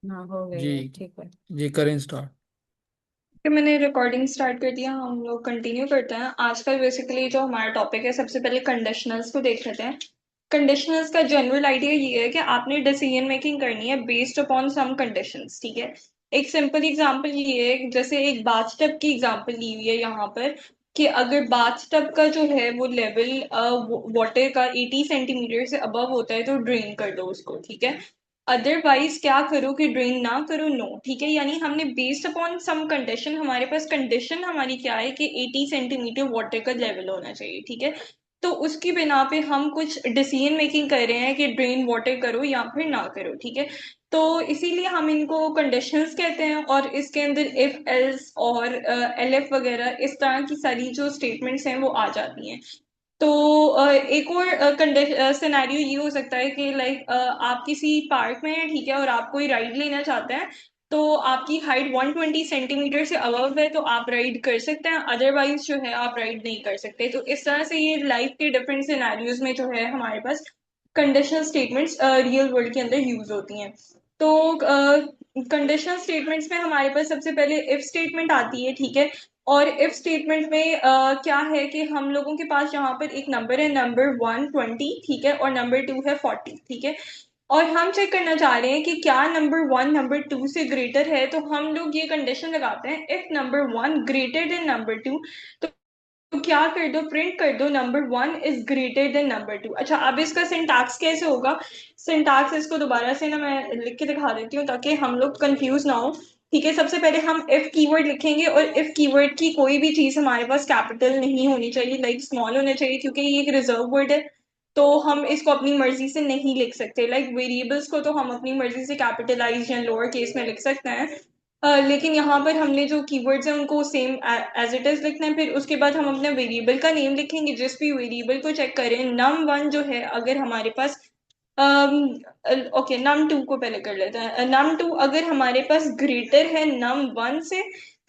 हाँ, हो गई जी। है, ठीक है। जी करें स्टार्ट। कि मैंने रिकॉर्डिंग स्टार्ट कर दिया, हम लोग कंटिन्यू करते हैं। आजकल बेसिकली जो हमारा टॉपिक है, सबसे पहले कंडीशनल्स को देख लेते हैं। कंडीशनल्स का जनरल आइडिया ये है कि आपने डिसीजन मेकिंग करनी है बेस्ड अपॉन सम कंडीशंस, ठीक है। एक सिंपल एग्जांपल ये है, जैसे एक बाथटब की एग्जांपल ली हुई है यहाँ पर, कि अगर बाथटब का जो है वो लेवल वाटर का 80 सेंटीमीटर से अबव होता है तो ड्रेन कर दो उसको, ठीक है। अदरवाइज क्या करो कि ड्रेन ना करो, नो, ठीक है। यानी हमने बेस्ड अपॉन सम कंडीशन, हमारे पास कंडीशन हमारी क्या है कि 80 सेंटीमीटर वाटर का लेवल होना चाहिए, ठीक है। तो उसकी बिना पे हम कुछ डिसीजन मेकिंग कर रहे हैं कि ड्रेन वाटर करो या फिर ना करो, ठीक है। तो इसीलिए हम इनको कंडीशंस कहते हैं, और इसके अंदर इफ एल्स और एलएफ वगैरह इस तरह की सारी जो स्टेटमेंट्स हैं वो आ जाती हैं। तो एक और सिनेरियो ये हो सकता है कि लाइक आप किसी पार्क में हैं, ठीक है, और आप कोई राइड लेना चाहते हैं। तो आपकी हाइट 120 सेंटीमीटर से अबव है तो आप राइड कर सकते हैं, अदरवाइज जो है आप राइड नहीं कर सकते। तो इस तरह से ये लाइफ के डिफरेंट सिनेरियोज में जो है हमारे पास कंडीशनल स्टेटमेंट्स रियल वर्ल्ड के अंदर यूज होती हैं। तो कंडीशनल स्टेटमेंट्स में हमारे पास सबसे पहले इफ स्टेटमेंट आती है, ठीक है। और इफ स्टेटमेंट में क्या है कि हम लोगों के पास यहाँ पर एक नंबर है, नंबर 120, ठीक है, और नंबर 2 है 40, ठीक है। और हम चेक करना चाह रहे हैं कि क्या नंबर 1 नंबर 2 से ग्रेटर है, तो हम लोग ये कंडीशन लगाते हैं, if number 1 greater than number 2, तो क्या कर दो, प्रिंट कर दो number 1 is greater than number 2। अच्छा, अब इसका सिंटैक्स कैसे होगा? सिंटैक्स इसको दोबारा से ना मैं लिख के दिखा देती हूँ ताकि हम लोग कंफ्यूज ना हो। ठीक है, सबसे पहले हम इफ कीवर्ड लिखेंगे, और इफ कीवर्ड की कोई भी चीज हमारे पास कैपिटल नहीं होनी चाहिए, लाइक स्मॉल होना चाहिए, क्योंकि ये एक रिजर्व वर्ड है। तो हम इसको अपनी मर्जी से नहीं लिख सकते, लाइक वेरिएबल्स को तो हम अपनी मर्जी से कैपिटलाइज या लोअर केस में लिख सकते हैं। लेकिन यहाँ पर हमने जो कीवर्ड्स हैं उनको सेम एज इट इज लिखना है। फिर उसके बाद हम अपने वेरिएबल का नेम लिखेंगे, जिस भी वेरिएबल को चेक करें, नम वन जो है अगर हमारे पास, ओके, नम टू को पहले कर लेते हैं। नम टू अगर हमारे पास ग्रेटर है नम वन से,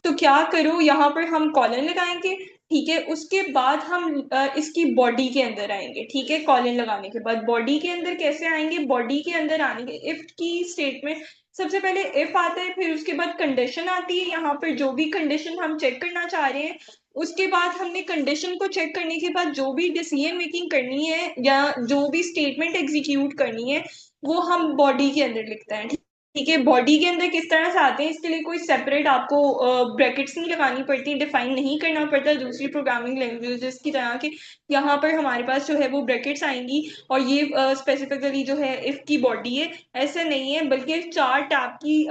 तो क्या करो, यहाँ पर हम कॉलन लगाएंगे, ठीक है। उसके बाद हम इसकी बॉडी के अंदर आएंगे, ठीक है। कॉलन लगाने के बाद बॉडी के अंदर कैसे आएंगे? बॉडी के अंदर आने के इफ की स्टेटमेंट, सबसे पहले इफ आता है, फिर उसके बाद कंडीशन आती है, यहाँ पर जो भी कंडीशन हम चेक करना चाह रहे हैं। उसके बाद हमने कंडीशन को चेक करने के बाद जो भी डिसीजन मेकिंग करनी है या जो भी स्टेटमेंट एग्जीक्यूट करनी है, वो हम बॉडी के अंदर लिखते हैं, ठीक है। बॉडी के अंदर किस तरह से आते हैं, इसके लिए कोई सेपरेट आपको ब्रैकेट्स नहीं लगानी पड़ती, डिफाइन नहीं करना पड़ता दूसरी प्रोग्रामिंग लैंग्वेजेस की तरह के। यहाँ पर हमारे पास जो है वो ब्रैकेट्स आएंगी, और ये स्पेसिफिकली जो है इफ की बॉडी है। ऐसा नहीं है, बल्कि चार टैब की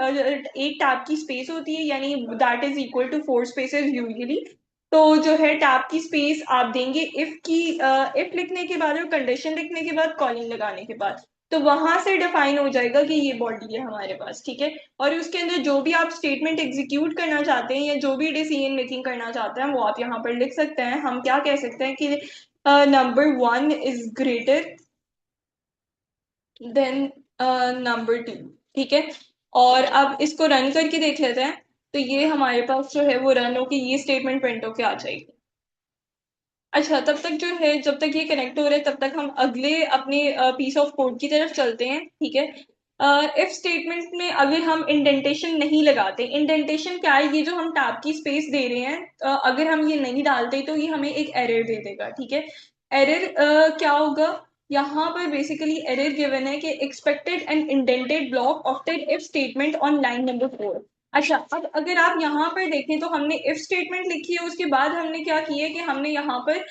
एक टैब की स्पेस होती है, यानी that is equal to four spaces usually. तो जो है टैब की स्पेस आप देंगे इफ की, इफ लिखने के बाद और कंडीशन लिखने के बाद, कॉलिंग लगाने के बाद, तो वहां से डिफाइन हो जाएगा कि ये बॉडी है हमारे पास, ठीक है। और उसके अंदर जो भी आप स्टेटमेंट एग्जीक्यूट करना चाहते हैं या जो भी डिसीजन मेकिंग करना चाहते हैं वो आप यहाँ पर लिख सकते हैं। हम क्या कह सकते हैं कि number 1 is greater than number 2, ठीक है। और अब इसको रन करके देख लेते हैं। तो ये हमारे पास जो है वो रन होके ये स्टेटमेंट प्रिंट होके आ जाएगी। अच्छा, तब तक जो है, जब तक ये कनेक्ट हो रहा है तब तक हम अगले अपने पीस ऑफ कोड की तरफ चलते हैं, ठीक है। इफ स्टेटमेंट में अगर हम इंडेंटेशन नहीं लगाते, इंडेंटेशन क्या है, ये जो हम टैब की स्पेस दे रहे हैं, अगर हम ये नहीं डालते तो ये हमें एक एरर दे देगा, ठीक है। एरर क्या होगा? यहाँ पर बेसिकली एरर गिवन है कि expected and indented block after if statement on line number 4। अच्छा, अब अगर आप यहाँ पर देखें तो हमने इफ स्टेटमेंट लिखी है, उसके बाद हमने क्या किया है कि हमने यहाँ पर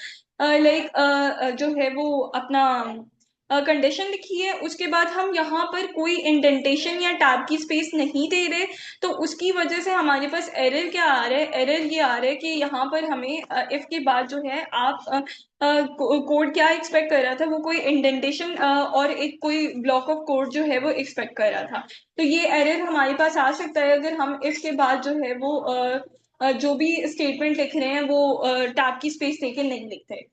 लाइक जो है वो अपना कंडीशन लिखी है। उसके बाद हम यहाँ पर कोई इंडेंटेशन या टैब की स्पेस नहीं दे रहे। तो उसकी वजह से हमारे पास एरर क्या आ रहा है? एरर ये आ रहा है कि यहाँ पर हमें इफ के बाद जो है आप कोड क्या एक्सपेक्ट कर रहा था, वो कोई इंडेंटेशन और एक कोई ब्लॉक ऑफ कोड जो है वो एक्सपेक्ट कर रहा था। तो ये एरर हमारे पास आ सकता है अगर हम इफ के बाद जो है वो जो भी स्टेटमेंट लिख रहे हैं वो टैब की स्पेस देके नहीं लिखते।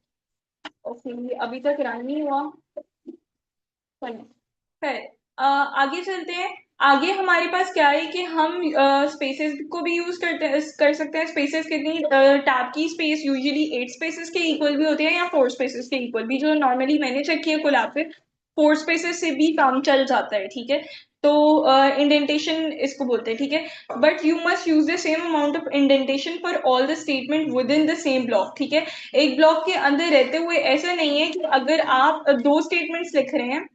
ओके, अभी तक रन नहीं हुआ। खैर, आगे चलते हैं। आगे हमारे पास क्या है कि हम स्पेसेस को भी यूज कर सकते हैं। स्पेसेस कितनी, टैब की स्पेस यूजुअली 8 स्पेसेस के इक्वल भी होती है या 4 स्पेसेस के इक्वल भी, जो नॉर्मली मैंने चेक किया कोलैब पे। फोर स्पेसेस से भी काम चल जाता है, ठीक है। तो इंडेंटेशन इसको बोलते हैं, ठीक है। But you must use the same amount of indentation for all the statement with in the same block, ठीक है। एक ब्लॉक के अंदर रहते हुए ऐसा नहीं है कि अगर आप दो स्टेटमेंट्स लिख रहे हैं,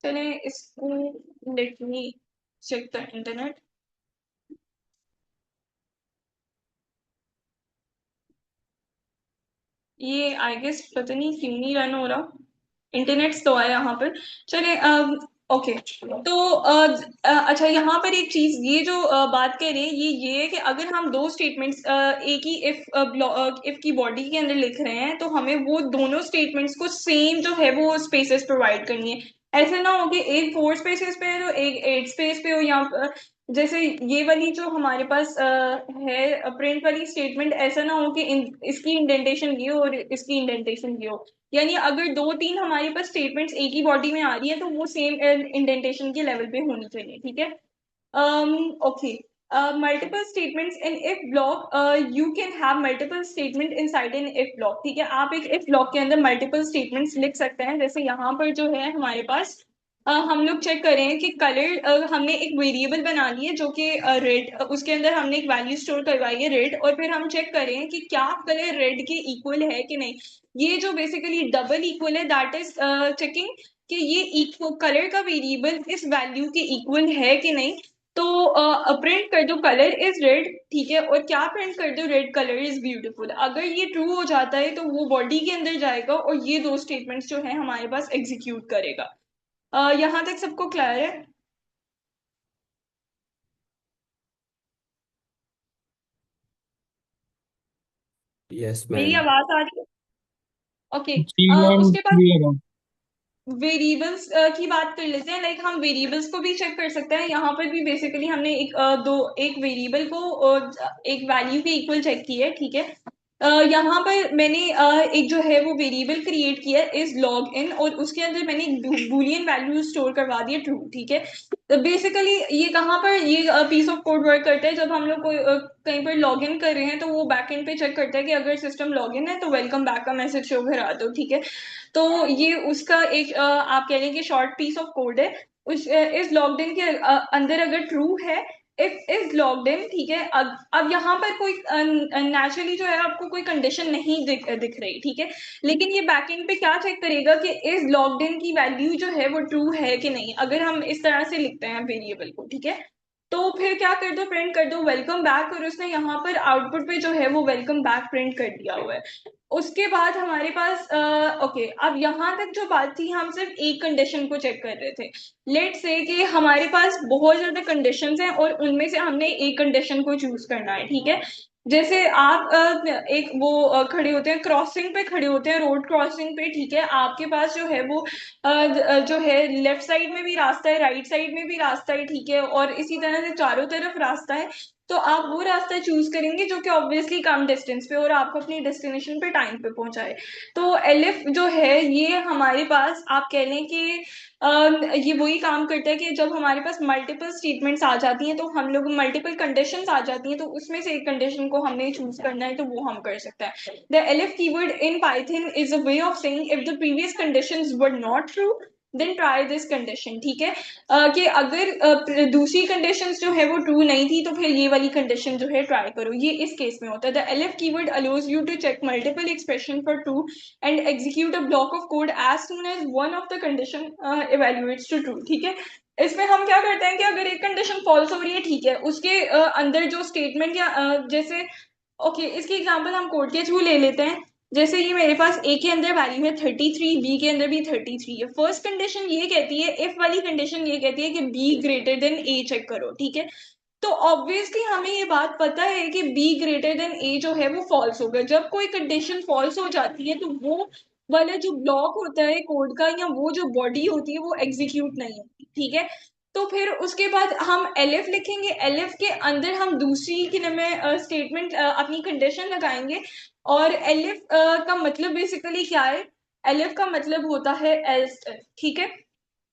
चले इसको, let me check the internet. ये आई गेस पता नहीं क्यों नहीं रन हो रहा, इंटरनेट तो है यहाँ पर। चले ओके। तो अच्छा, यहाँ पर एक चीज ये जो बात कर रहे हैं ये है कि अगर हम दो स्टेटमेंट्स एक ही इफ की बॉडी के अंदर लिख रहे हैं तो हमें वो दोनों स्टेटमेंट्स को सेम जो है वो स्पेसेस प्रोवाइड करनी है। ऐसा ना हो कि एक फोर स्पेसेस पे है तो एक एट स्पेस पे हो, या जैसे ये वाली जो हमारे पास है प्रिंट वाली स्टेटमेंट, ऐसा ना हो कि इसकी इंडेंटेशन ये हो और इसकी इंडेंटेशन ये हो। यानी अगर दो तीन हमारे पास स्टेटमेंट्स एक ही बॉडी में आ रही है तो वो सेम इंडेंटेशन के लेवल पे होनी चाहिए, ठीक है। Okay. Multiple statements in if block, you can have multiple statement inside in if block, ठीक है। आप एक इफ ब्लॉक के अंदर मल्टीपल स्टेटमेंट्स लिख सकते हैं। जैसे यहाँ पर जो है हमारे पास हम लोग चेक करें कि कलर, हमने एक वेरिएबल बना ली है जो कि रेड, उसके अंदर हमने एक वैल्यू स्टोर करवाई है रेड, और फिर हम चेक करें कि क्या कलर रेड के इक्वल है कि नहीं। ये जो बेसिकली डबल इक्वल है, दैट इज चेकिंग कि ये इक्वल कलर का वेरिएबल इस वैल्यू के इक्वल है कि नहीं। तो प्रिंट कर दो कलर इज रेड, ठीक है, और क्या प्रिंट कर दो, रेड कलर इज ब्यूटीफुल। अगर ये ट्रू हो जाता है तो वो बॉडी के अंदर जाएगा और ये दो स्टेटमेंट्स जो है हमारे पास एग्जीक्यूट करेगा। यहाँ तक सबको क्लियर है? यस मेरी मैम। आवाज आ रही है? ओके। जी मैम, उसके बाद क्लियर है। वेरिएबल्स की बात कर लेते हैं। लाइक हम वेरिएबल्स को भी चेक कर सकते हैं। यहाँ पर भी बेसिकली हमने एक वेरिएबल को एक वैल्यू के इक्वल चेक की है, ठीक है। यहाँ पर मैंने एक जो है वो वेरिएबल क्रिएट किया है इज लॉग इन, और उसके अंदर मैंने एक बूलियन वैल्यू स्टोर करवा दी है ट्रू, ठीक है। तो बेसिकली ये कहाँ पर ये पीस ऑफ कोड वर्क करता है, जब हम लोग कोई कहीं पर लॉग इन कर रहे हैं तो वो बैकएंड पे चेक करता है कि अगर सिस्टम लॉग इन है तो वेलकम बैक का मैसेज शो करा दो, ठीक है। तो ये उसका एक आप कह लें कि शॉर्ट पीस ऑफ कोड है। उस इस लॉग्ड इन के अंदर अगर ट्रू है, इफ इज लॉग्ड इन, ठीक है। अब यहाँ पर कोई नेचुरली जो है आपको कोई कंडीशन नहीं दिख रही, ठीक है। लेकिन ये बैकएंड पे क्या चेक करेगा कि इज लॉग्ड इन की वैल्यू जो है वो ट्रू है कि नहीं, अगर हम इस तरह से लिखते हैं वेरिएबल को, ठीक है। तो फिर क्या कर दो, प्रिंट कर दो वेलकम बैक, और उसने यहाँ पर आउटपुट पे जो है वो वेलकम बैक प्रिंट कर दिया हुआ है। उसके बाद हमारे पास ओके, अब यहाँ तक जो बात थी हम सिर्फ एक कंडीशन को चेक कर रहे थे। लेट से कि हमारे पास बहुत ज्यादा कंडीशंस हैं और उनमें से हमने एक कंडीशन को चूज करना है, ठीक है। जैसे आप एक वो खड़े होते हैं, क्रॉसिंग पे खड़े होते हैं, रोड क्रॉसिंग पे, ठीक है। आपके पास जो है वो जो है लेफ्ट साइड में भी रास्ता है, राइट साइड में भी रास्ता है, ठीक है, और इसी तरह से चारों तरफ रास्ता है। तो आप वो रास्ता चूज करेंगे जो कि ऑब्वियसली कम डिस्टेंस पे और आपको अपनी डेस्टिनेशन पे टाइम पे पहुंचाए। तो एलिफ जो है ये हमारे पास आप कह लें कि ये वही काम करता है कि जब हमारे पास मल्टीपल स्टेटमेंट्स आ जाती हैं तो हम लोग मल्टीपल कंडीशंस आ जाती हैं तो उसमें से एक कंडीशन को हमने चूज करना है तो वो हम कर सकते हैं। The elif keyword in Python is a way of saying if the previous conditions were not true then try this condition, ठीक है। कि अगर दूसरी कंडीशंस जो है वो ट्रू नहीं थी तो फिर ये वाली कंडीशन जो है ट्राई करो, ये इस केस में होता है। The elif keyword allows you to check multiple expression for true and execute a block of code as soon as one of the condition evaluates to true, ठीक है। इसमें हम क्या करते हैं कि अगर एक कंडीशन फॉल्स हो रही है, ठीक है, उसके अंदर जो स्टेटमेंट या जैसे ओके, इसकी एग्जांपल हम कोड के थ्रू ले लेते हैं। जैसे ये मेरे पास ए के अंदर वैल्यू है 33, बी के अंदर भी 33 है। फर्स्ट कंडीशन ये कहती है, इफ वाली कंडीशन ये कहती है कि B greater than A check करो, ठीक है। तो ऑब्वियसली हमें ये बात पता है कि बी ग्रेटर देन ए जो है वो फॉल्स होगा। जब कोई कंडीशन फॉल्स हो जाती है तो वो वाला जो ब्लॉक होता है कोड का या वो जो बॉडी होती है वो एग्जीक्यूट नहीं होती, ठीक है। तो फिर उसके बाद हम एलिफ लिखेंगे, एलिफ के अंदर हम दूसरी की में स्टेटमेंट अपनी कंडीशन लगाएंगे। और एलिफ का मतलब बेसिकली क्या है, एलिफ का मतलब होता है एल्स, ठीक है।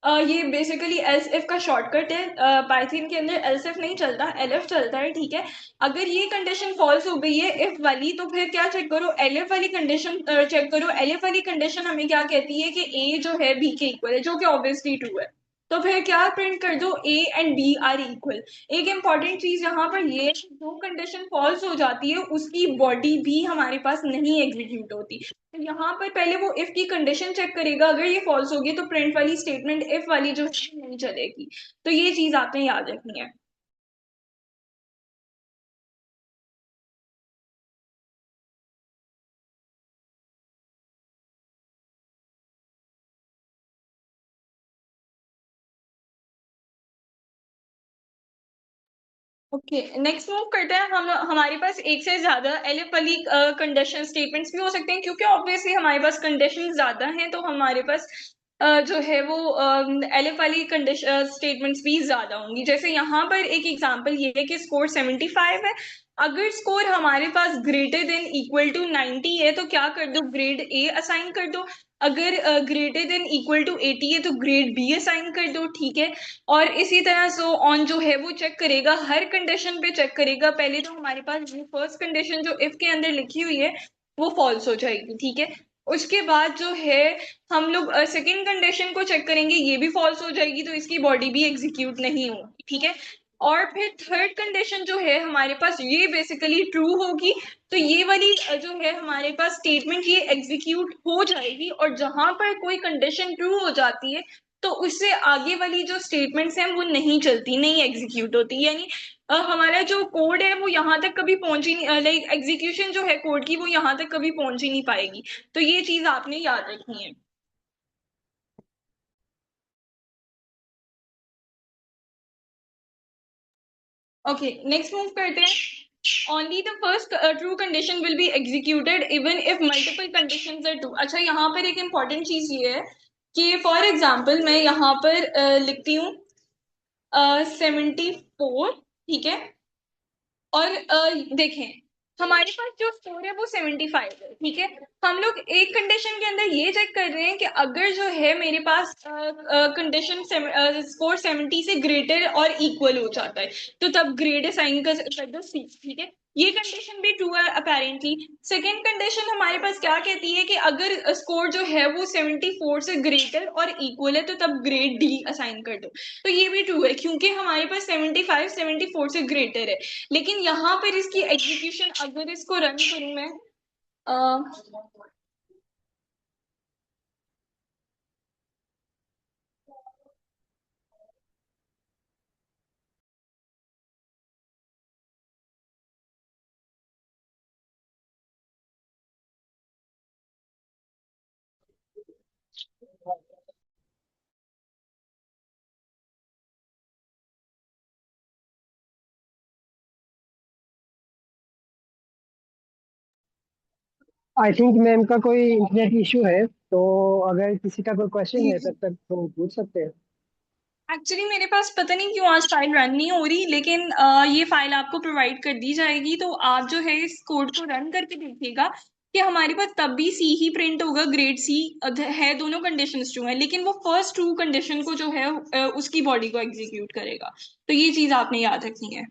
ये बेसिकली एल्स इफ का शॉर्टकट है। पाइथन के अंदर एल्स इफ नहीं चलता, एलएफ चलता है, ठीक है। अगर ये कंडीशन फॉल्स हो गई है इफ वाली, तो फिर क्या चेक करो, एलएफ वाली कंडीशन चेक करो। एलएफ वाली कंडीशन हमें क्या कहती है कि ए जो है बी के इक्वल है, जो कि ऑब्वियसली ट्रू है। तो फिर क्या प्रिंट कर दो, A and B are equal. एक इंपॉर्टेंट चीज यहाँ पर ये है कि जो कंडीशन फॉल्स हो जाती है उसकी बॉडी भी हमारे पास नहीं एग्जीक्यूट होती। तो यहाँ पर पहले वो इफ की कंडीशन चेक करेगा, अगर ये फॉल्स होगी तो प्रिंट वाली स्टेटमेंट इफ वाली जो है नहीं चलेगी। तो ये चीज आपने याद रखनी है। ओके, नेक्स्ट मूव करते हैं हम। हमारे पास एक से ज्यादा एलिफ वाली कंडीशन स्टेटमेंट्स भी हो सकते हैं, क्योंकि ऑब्वियसली हमारे पास कंडीशन ज्यादा हैं, तो हमारे पास जो है वो एलिफ वाली कंडीशन स्टेटमेंट्स भी ज्यादा होंगी। जैसे यहाँ पर एक एग्जांपल ये है कि स्कोर 75 है। अगर स्कोर हमारे पास ग्रेटर देन इक्वल टू 90 है तो क्या कर दो, ग्रेड ए असाइन कर दो। अगर ग्रेटर देन इक्वल टू 80 है तो ग्रेड बी असाइन कर दो, ठीक है। और इसी तरह सो ऑन जो है वो चेक करेगा, हर कंडीशन पे चेक करेगा। पहले तो हमारे पास ये फर्स्ट कंडीशन जो इफ के अंदर लिखी हुई है वो फॉल्स हो जाएगी, ठीक है। उसके बाद जो है हम लोग सेकेंड कंडीशन को चेक करेंगे, ये भी फॉल्स हो जाएगी, तो इसकी बॉडी भी एग्जीक्यूट नहीं होगी, ठीक है। और फिर थर्ड कंडीशन जो है हमारे पास ये बेसिकली ट्रू होगी। तो ये वाली जो है हमारे पास स्टेटमेंट ये एग्जीक्यूट हो जाएगी। और जहां पर कोई कंडीशन ट्रू हो जाती है तो उससे आगे वाली जो स्टेटमेंट्स हैं वो नहीं चलती, नहीं एग्जीक्यूट होती। यानी हमारा जो कोड है वो यहाँ तक कभी पहुंच ही नहीं, लाइक एग्जीक्यूशन जो है कोड की वो यहाँ तक कभी पहुंच ही नहीं पाएगी। तो ये चीज आपने याद रखनी है। ओके, नेक्स्ट मूव करते हैं। Only the first true condition will be executed even if multiple conditions are true. अच्छा, यहाँ पर एक इंपॉर्टेंट चीज ये है कि फॉर एग्जाम्पल मैं यहाँ पर लिखती हूँ 74, ठीक है। और देखें, हमारे पास जो स्कोर है वो 75 है, ठीक है। हम लोग एक कंडीशन के अंदर ये चेक कर रहे हैं कि अगर जो है मेरे पास कंडीशन स्कोर 70 से ग्रेटर और इक्वल हो जाता है तो तब ग्रेड असाइन कर दो सी, ठीक है। ये कंडीशन भी ट्रू है अपेरेंटली। सेकेंड कंडीशन हमारे पास क्या कहती है कि अगर स्कोर जो है वो 74 से ग्रेटर और इक्वल है तो तब ग्रेड डी असाइन कर दो। तो ये भी ट्रू है क्योंकि हमारे पास 75 74 से ग्रेटर है। लेकिन यहाँ पर इसकी एग्जीक्यूशन, अगर इसको रन करूं मैं, आई थिंक मैम का कोई इंटरनेट इशू है, तो अगर किसी का कोई क्वेश्चन जी है जी। तब तक तो पूछ सकते हैं। एक्चुअली मेरे पास पता नहीं क्यों आज फाइल रन नहीं हो रही, लेकिन ये फाइल आपको प्रोवाइड कर दी जाएगी, तो आप जो है इस कोड को रन करके देखिएगा कि हमारे पास तब भी सी ही प्रिंट होगा, ग्रेड सी है, दोनों कंडीशंस ट्रू है, लेकिन वो फर्स्ट ट्रू कंडीशन को जो है उसकी बॉडी को एग्जीक्यूट करेगा। तो ये चीज आपने याद रखनी है।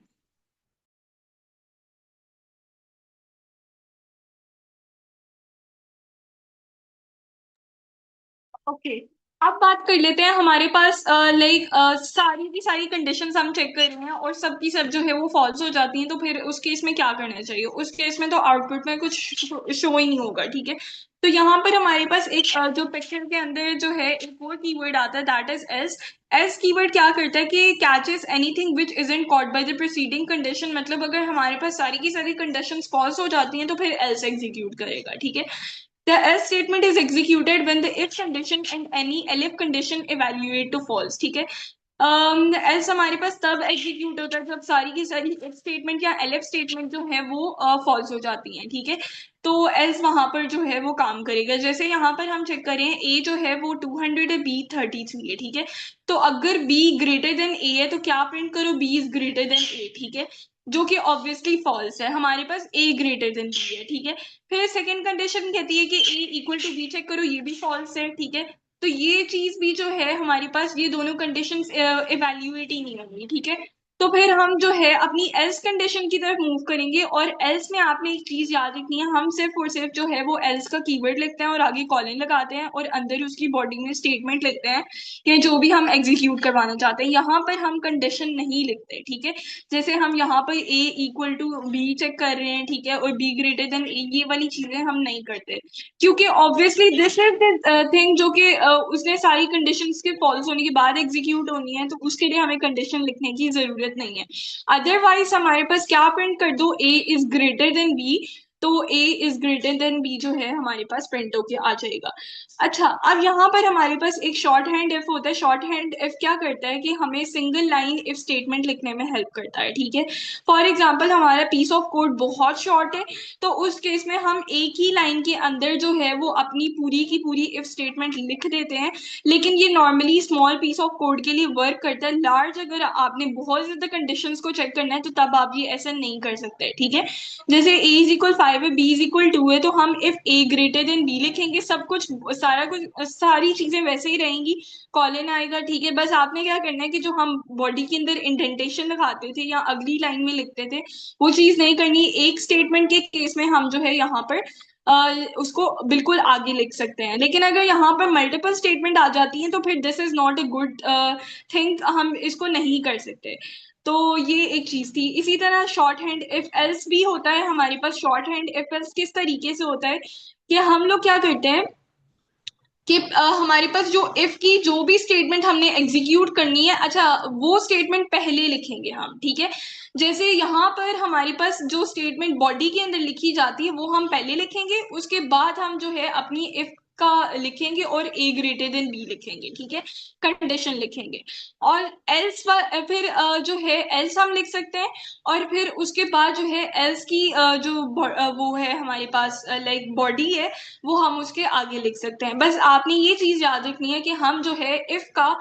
ओके, अब बात कर लेते हैं। हमारे पास लाइक सारी की सारी कंडीशंस हम चेक कर रहे हैं और सब की सब जो है वो फॉल्स हो जाती हैं, तो फिर उस केस में क्या करना चाहिए? उस केस में तो आउटपुट में कुछ शो ही नहीं होगा, ठीक है। तो यहाँ पर हमारे पास एक जो पिक्चर के अंदर जो है एक और कीवर्ड आता है, that is S. S keyword क्या करता है कि catches anything which isn't caught by the preceding condition. मतलब अगर हमारे पास सारी की सारी कंडीशंस फॉल्स हो जाती हैं तो फिर एल्स एग्जीक्यूट करेगा, ठीक है। The else statement is executed when the if condition and any elif condition evaluate to false, ठीक है। else हमारे पास तब एग्जीक्यूट होता है जब सारी की सारी if स्टेटमेंट या elif स्टेटमेंट जो है वो फॉल्स हो जाती हैं, ठीक है। तो else वहां पर जो है वो काम करेगा। जैसे यहाँ पर हम चेक करें, a जो है वो 200 है, b 33 है, ठीक है। तो अगर b ग्रेटर देन a है तो क्या प्रिंट करो, b is greater than a, ठीक है। जो कि ऑब्वियसली फॉल्स है, हमारे पास a ग्रेटर देन b है, ठीक है। फिर सेकेंड कंडीशन कहती है कि ए इक्वल टू बी चेक करो, ये भी फॉल्स है, ठीक है। तो ये चीज भी जो है हमारे पास, ये दोनों कंडीशंस इवैल्यूएट ही नहीं होंगी, ठीक है। तो फिर हम जो है अपनी एल्स कंडीशन की तरफ मूव करेंगे, और एल्स में आपने एक चीज याद रखनी है, हम सिर्फ और सिर्फ जो है वो एल्स का कीवर्ड लिखते हैं और आगे कॉलन लगाते हैं और अंदर उसकी बॉडी में स्टेटमेंट लिखते हैं कि जो भी हम एग्जीक्यूट करवाना चाहते हैं। यहाँ पर हम कंडीशन नहीं लिखते, ठीक है। जैसे हम यहाँ पर ए इक्वल टू बी चेक कर रहे हैं, ठीक है, और बी ग्रेटर देन ए, ये वाली चीजें हम नहीं करते, क्योंकि obviously this is the thing जो कि उसने सारी कंडीशंस के फॉल्स होने के बाद एग्जीक्यूट होनी है, तो उसके लिए हमें कंडीशन लिखने की जरूरत नहीं है। अदरवाइज हमारे पास क्या प्रिंट कर दो, ए इज ग्रेटर देन बी, तो ए इज ग्रेटर देन बी जो है हमारे पास प्रिंट होके आ जाएगा। अच्छा, अब यहाँ पर हमारे पास एक शॉर्ट हैंड इफ होता है। शॉर्ट हैंड इफ क्या करता है कि हमें सिंगल लाइन इफ स्टेटमेंट लिखने में हेल्प करता है, ठीक है। फॉर एग्जाम्पल हमारा पीस ऑफ कोड बहुत शॉर्ट है, तो उस केस में हम एक ही लाइन के अंदर जो है वो अपनी पूरी की पूरी इफ स्टेटमेंट लिख देते हैं। लेकिन ये normally small piece of code के लिए वर्क करता है। लार्ज अगर आपने बहुत ज्यादा कंडीशंस को चेक करना है तो तब आप ये ऐसा नहीं कर सकते, ठीक है। जैसे a इज इक्वल 5 है, b इज इक्वल 2 है, तो हम if a greater than b लिखेंगे, सब कुछ सारा कुछ सारी चीजें वैसे ही रहेंगी, कॉलन आएगा, ठीक है। बस आपने क्या करना है कि जो हम बॉडी के अंदर इंडेंटेशन लगाते थे या अगली लाइन में लिखते थे, वो चीज नहीं करनी। एक स्टेटमेंट के केस में हम जो है यहाँ पर उसको बिल्कुल आगे लिख सकते हैं, लेकिन अगर यहाँ पर मल्टीपल स्टेटमेंट आ जाती हैं तो फिर this is not a good thing, हम इसको नहीं कर सकते। तो ये एक चीज थी। इसी तरह शॉर्ट हैंड इफ एल्स भी होता है हमारे पास। शॉर्ट हैंड इफ एल्स किस तरीके से होता है कि हम लोग क्या करते हैं कि हमारे पास जो इफ की जो भी स्टेटमेंट हमने एग्जीक्यूट करनी है, अच्छा, वो स्टेटमेंट पहले लिखेंगे हम, ठीक है। जैसे यहाँ पर हमारे पास जो स्टेटमेंट बॉडी के अंदर लिखी जाती है वो हम पहले लिखेंगे, उसके बाद हम जो है अपनी इफ का लिखेंगे और ए ग्रेटर देन बी लिखेंगे, ठीक है, कंडीशन लिखेंगे। और एल्स फिर जो है एल्स हम लिख सकते हैं, और फिर उसके बाद जो है एल्स की वो है हमारे पास लाइक बॉडी है, वो हम उसके आगे लिख सकते हैं। बस आपने ये चीज याद रखनी है कि हम जो है इफ का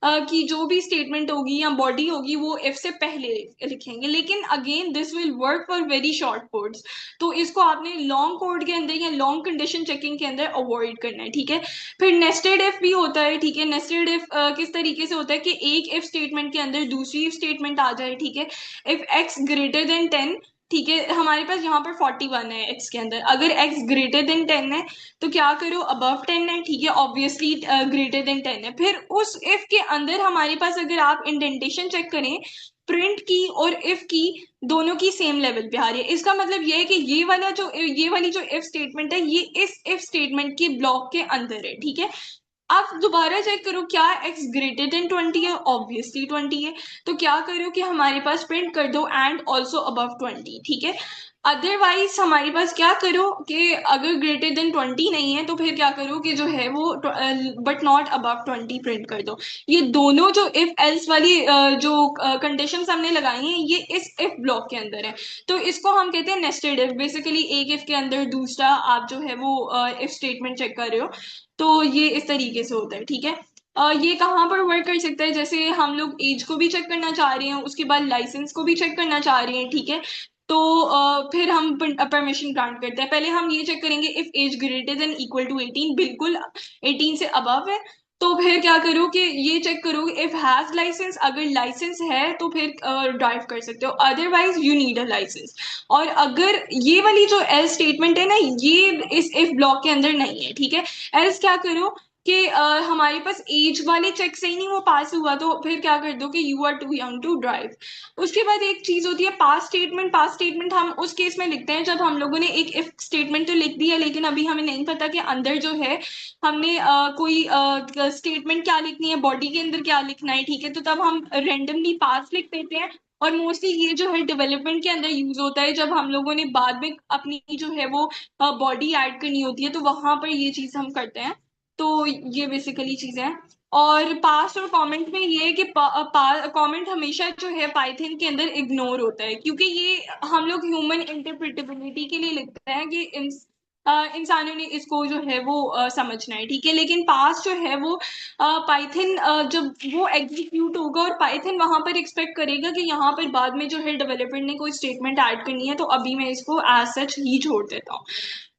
की जो भी स्टेटमेंट होगी या बॉडी होगी वो इफ से पहले लिखेंगे। लेकिन again this will work for very short codes, तो इसको आपने लॉन्ग कोड के अंदर या लॉन्ग कंडीशन चेकिंग के अंदर अवॉइड करना है, ठीक है। फिर नेस्टेड इफ भी होता है, ठीक है। नेस्टेड इफ किस तरीके से होता है कि एक इफ स्टेटमेंट के अंदर दूसरी इफ स्टेटमेंट आ जाए, ठीक है। इफ एक्स ग्रेटर देन 10, ठीक है, हमारे पास यहाँ पर 41 है एक्स के अंदर, अगर एक्स ग्रेटर देन 10 है तो क्या करो, अबव 10 है, ठीक है, ऑब्वियसली ग्रेटर देन 10 है। फिर उस इफ के अंदर हमारे पास अगर आप इंडेंटेशन चेक करें, प्रिंट की और इफ की दोनों की सेम लेवल पे आ रही है। इसका मतलब ये है कि ये वाली जो इफ स्टेटमेंट है ये इस इफ स्टेटमेंट के ब्लॉक के अंदर है, ठीक है। आप दोबारा चेक करो, क्या x ग्रेटर देन 20 है, ऑब्वियसली 20 है, तो क्या करो कि हमारे पास प्रिंट कर दो एंड ऑल्सो अबव 20, ठीक है। अदरवाइज हमारे पास क्या करो कि अगर ग्रेटर देन 20 नहीं है तो फिर क्या करो कि जो है वो बट नॉट अबव 20 प्रिंट कर दो। ये दोनों जो इफ एल्स वाली जो कंडीशंस हमने लगाई हैं ये इस इफ ब्लॉक के अंदर है, तो इसको हम कहते हैं नेस्टेड इफ। बेसिकली एक इफ के अंदर दूसरा आप जो है वो इफ स्टेटमेंट चेक कर रहे हो, तो ये इस तरीके से होता है, ठीक है। ये कहाँ पर वर्क कर सकता है, जैसे हम लोग एज को भी चेक करना चाह रहे हैं, उसके बाद लाइसेंस को भी चेक करना चाह रहे हैं, ठीक है। तो फिर हम परमिशन ग्रांट करते हैं। पहले हम ये चेक करेंगे if age greater than equal to 18, बिल्कुल 18 से अबव है, तो फिर क्या करो कि ये चेक करो इफ हैज लाइसेंस, अगर लाइसेंस है तो फिर ड्राइव कर सकते हो, otherwise you need a license. और अगर ये वाली जो एल्स स्टेटमेंट है ना, ये इस इफ ब्लॉक के अंदर नहीं है, ठीक है। एल्स क्या करो कि हमारे पास एज वाले चेक से ही नहीं वो पास हुआ, तो फिर क्या कर दो कि you are too young to drive. उसके बाद एक चीज होती है पास स्टेटमेंट। पास स्टेटमेंट हम उस केस में लिखते हैं जब हम लोगों ने एक इफ स्टेटमेंट तो लिख दी है, लेकिन अभी हमें नहीं पता कि अंदर जो है हमने कोई स्टेटमेंट क्या लिखनी है, बॉडी के अंदर क्या लिखना है, ठीक है। तो तब हम रेंडमली पास लिख देते हैं, और मोस्टली ये जो है डेवलपमेंट के अंदर यूज होता है जब हम लोगों ने बाद में अपनी जो है वो बॉडी ऐड करनी होती है, तो वहां पर ये चीज हम करते हैं। तो ये बेसिकली चीजें हैं। और पास और कमेंट में ये है कि कमेंट हमेशा जो है पाइथन के अंदर इग्नोर होता है, क्योंकि ये हम लोग ह्यूमन इंटरप्रिटेबिलिटी के लिए लिखते हैं कि इंसानों ने इसको जो है वो समझना है, ठीक है। लेकिन पास जो है वो पाइथन जब वो एग्जीक्यूट होगा और पाइथन वहां पर एक्सपेक्ट करेगा कि यहाँ पर बाद में जो है डेवलपर ने कोई स्टेटमेंट ऐड करनी है, तो अभी मैं इसको एज सच ही छोड़ देता हूँ।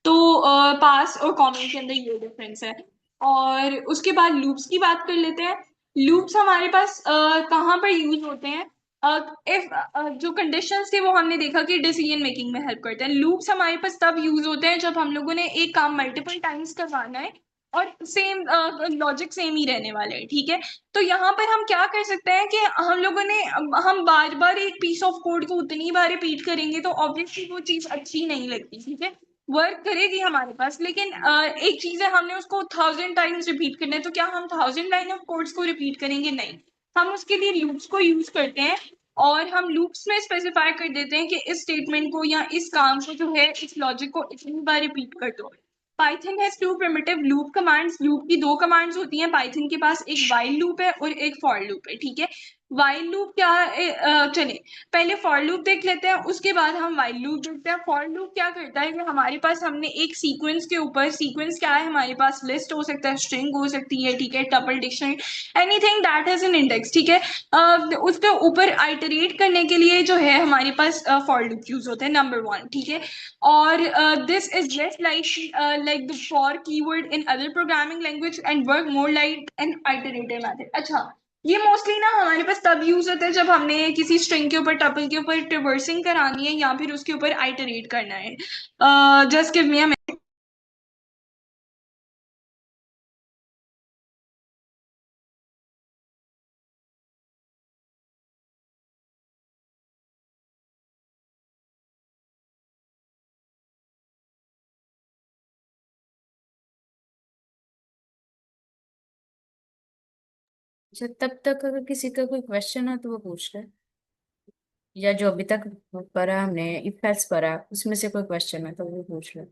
तो पास और कमेंट के अंदर ये डिफरेंस है। और उसके बाद लूप्स की बात कर लेते हैं। लूप्स हमारे पास कहाँ पर यूज होते हैं? इफ जो कंडीशंस थे वो हमने देखा कि डिसीजन मेकिंग में हेल्प करते हैं। लूप्स हमारे पास तब यूज होते हैं जब हम लोगों ने एक काम मल्टीपल टाइम्स करवाना है और सेम लॉजिक सेम ही रहने वाले हैं, ठीक है। तो यहाँ पर हम क्या कर सकते हैं कि हम लोगों ने हम बार बार एक पीस ऑफ कोड को उतनी बार रिपीट करेंगे तो ऑब्वियसली वो चीज अच्छी नहीं लगती, ठीक है। वर्क करेगी हमारे पास, लेकिन एक चीज है हमने उसको 1000 टाइम्स रिपीट करना है, तो क्या हम 1000 लाइन ऑफ कोड्स को रिपीट करेंगे? नहीं। हम उसके लिए लूप्स को यूज करते हैं और हम लूप्स में स्पेसिफाई कर देते हैं कि इस स्टेटमेंट को या इस काम को जो है इस लॉजिक को इतनी बार रिपीट कर दो। Python has two primitive loop commands. Loop की दो कमांड्स होती हैं पाइथन के पास, एक व्हाइल लूप है और एक फॉर लूप है, ठीक है। व्हाइल लूप क्या चले पहले फॉर लूप देख लेते हैं, उसके बाद हम व्हाइल लूप देखते हैं। फॉर लूप क्या करता है कि हमारे पास हमने एक सीक्वेंस के ऊपर, सीक्वेंस क्या है हमारे पास, लिस्ट हो सकता है, स्ट्रिंग हो सकती है, ठीक है, tuple, dictionary, anything that has an index, ठीक है। उसके ऊपर आइटरेट करने के लिए जो है हमारे पास फॉर लूप यूज होते हैं, नंबर वन, ठीक है। और this is less like the for keyword in other programming language and work more like an iterative method. अच्छा, ये मोस्टली ना हमारे पास तब यूज होता है जब हमने किसी स्ट्रिंग के ऊपर, टपल के ऊपर ट्रिवर्सिंग करानी है या फिर उसके ऊपर आइटरेट करना है। जस्ट गिव मी अ। अच्छा, तब तक अगर किसी का कोई क्वेश्चन हो तो वो पूछ ले, या जो अभी तक पढ़ा हमने इफ एल्स पढ़ा उसमें से कोई क्वेश्चन है तो वो पूछ ले।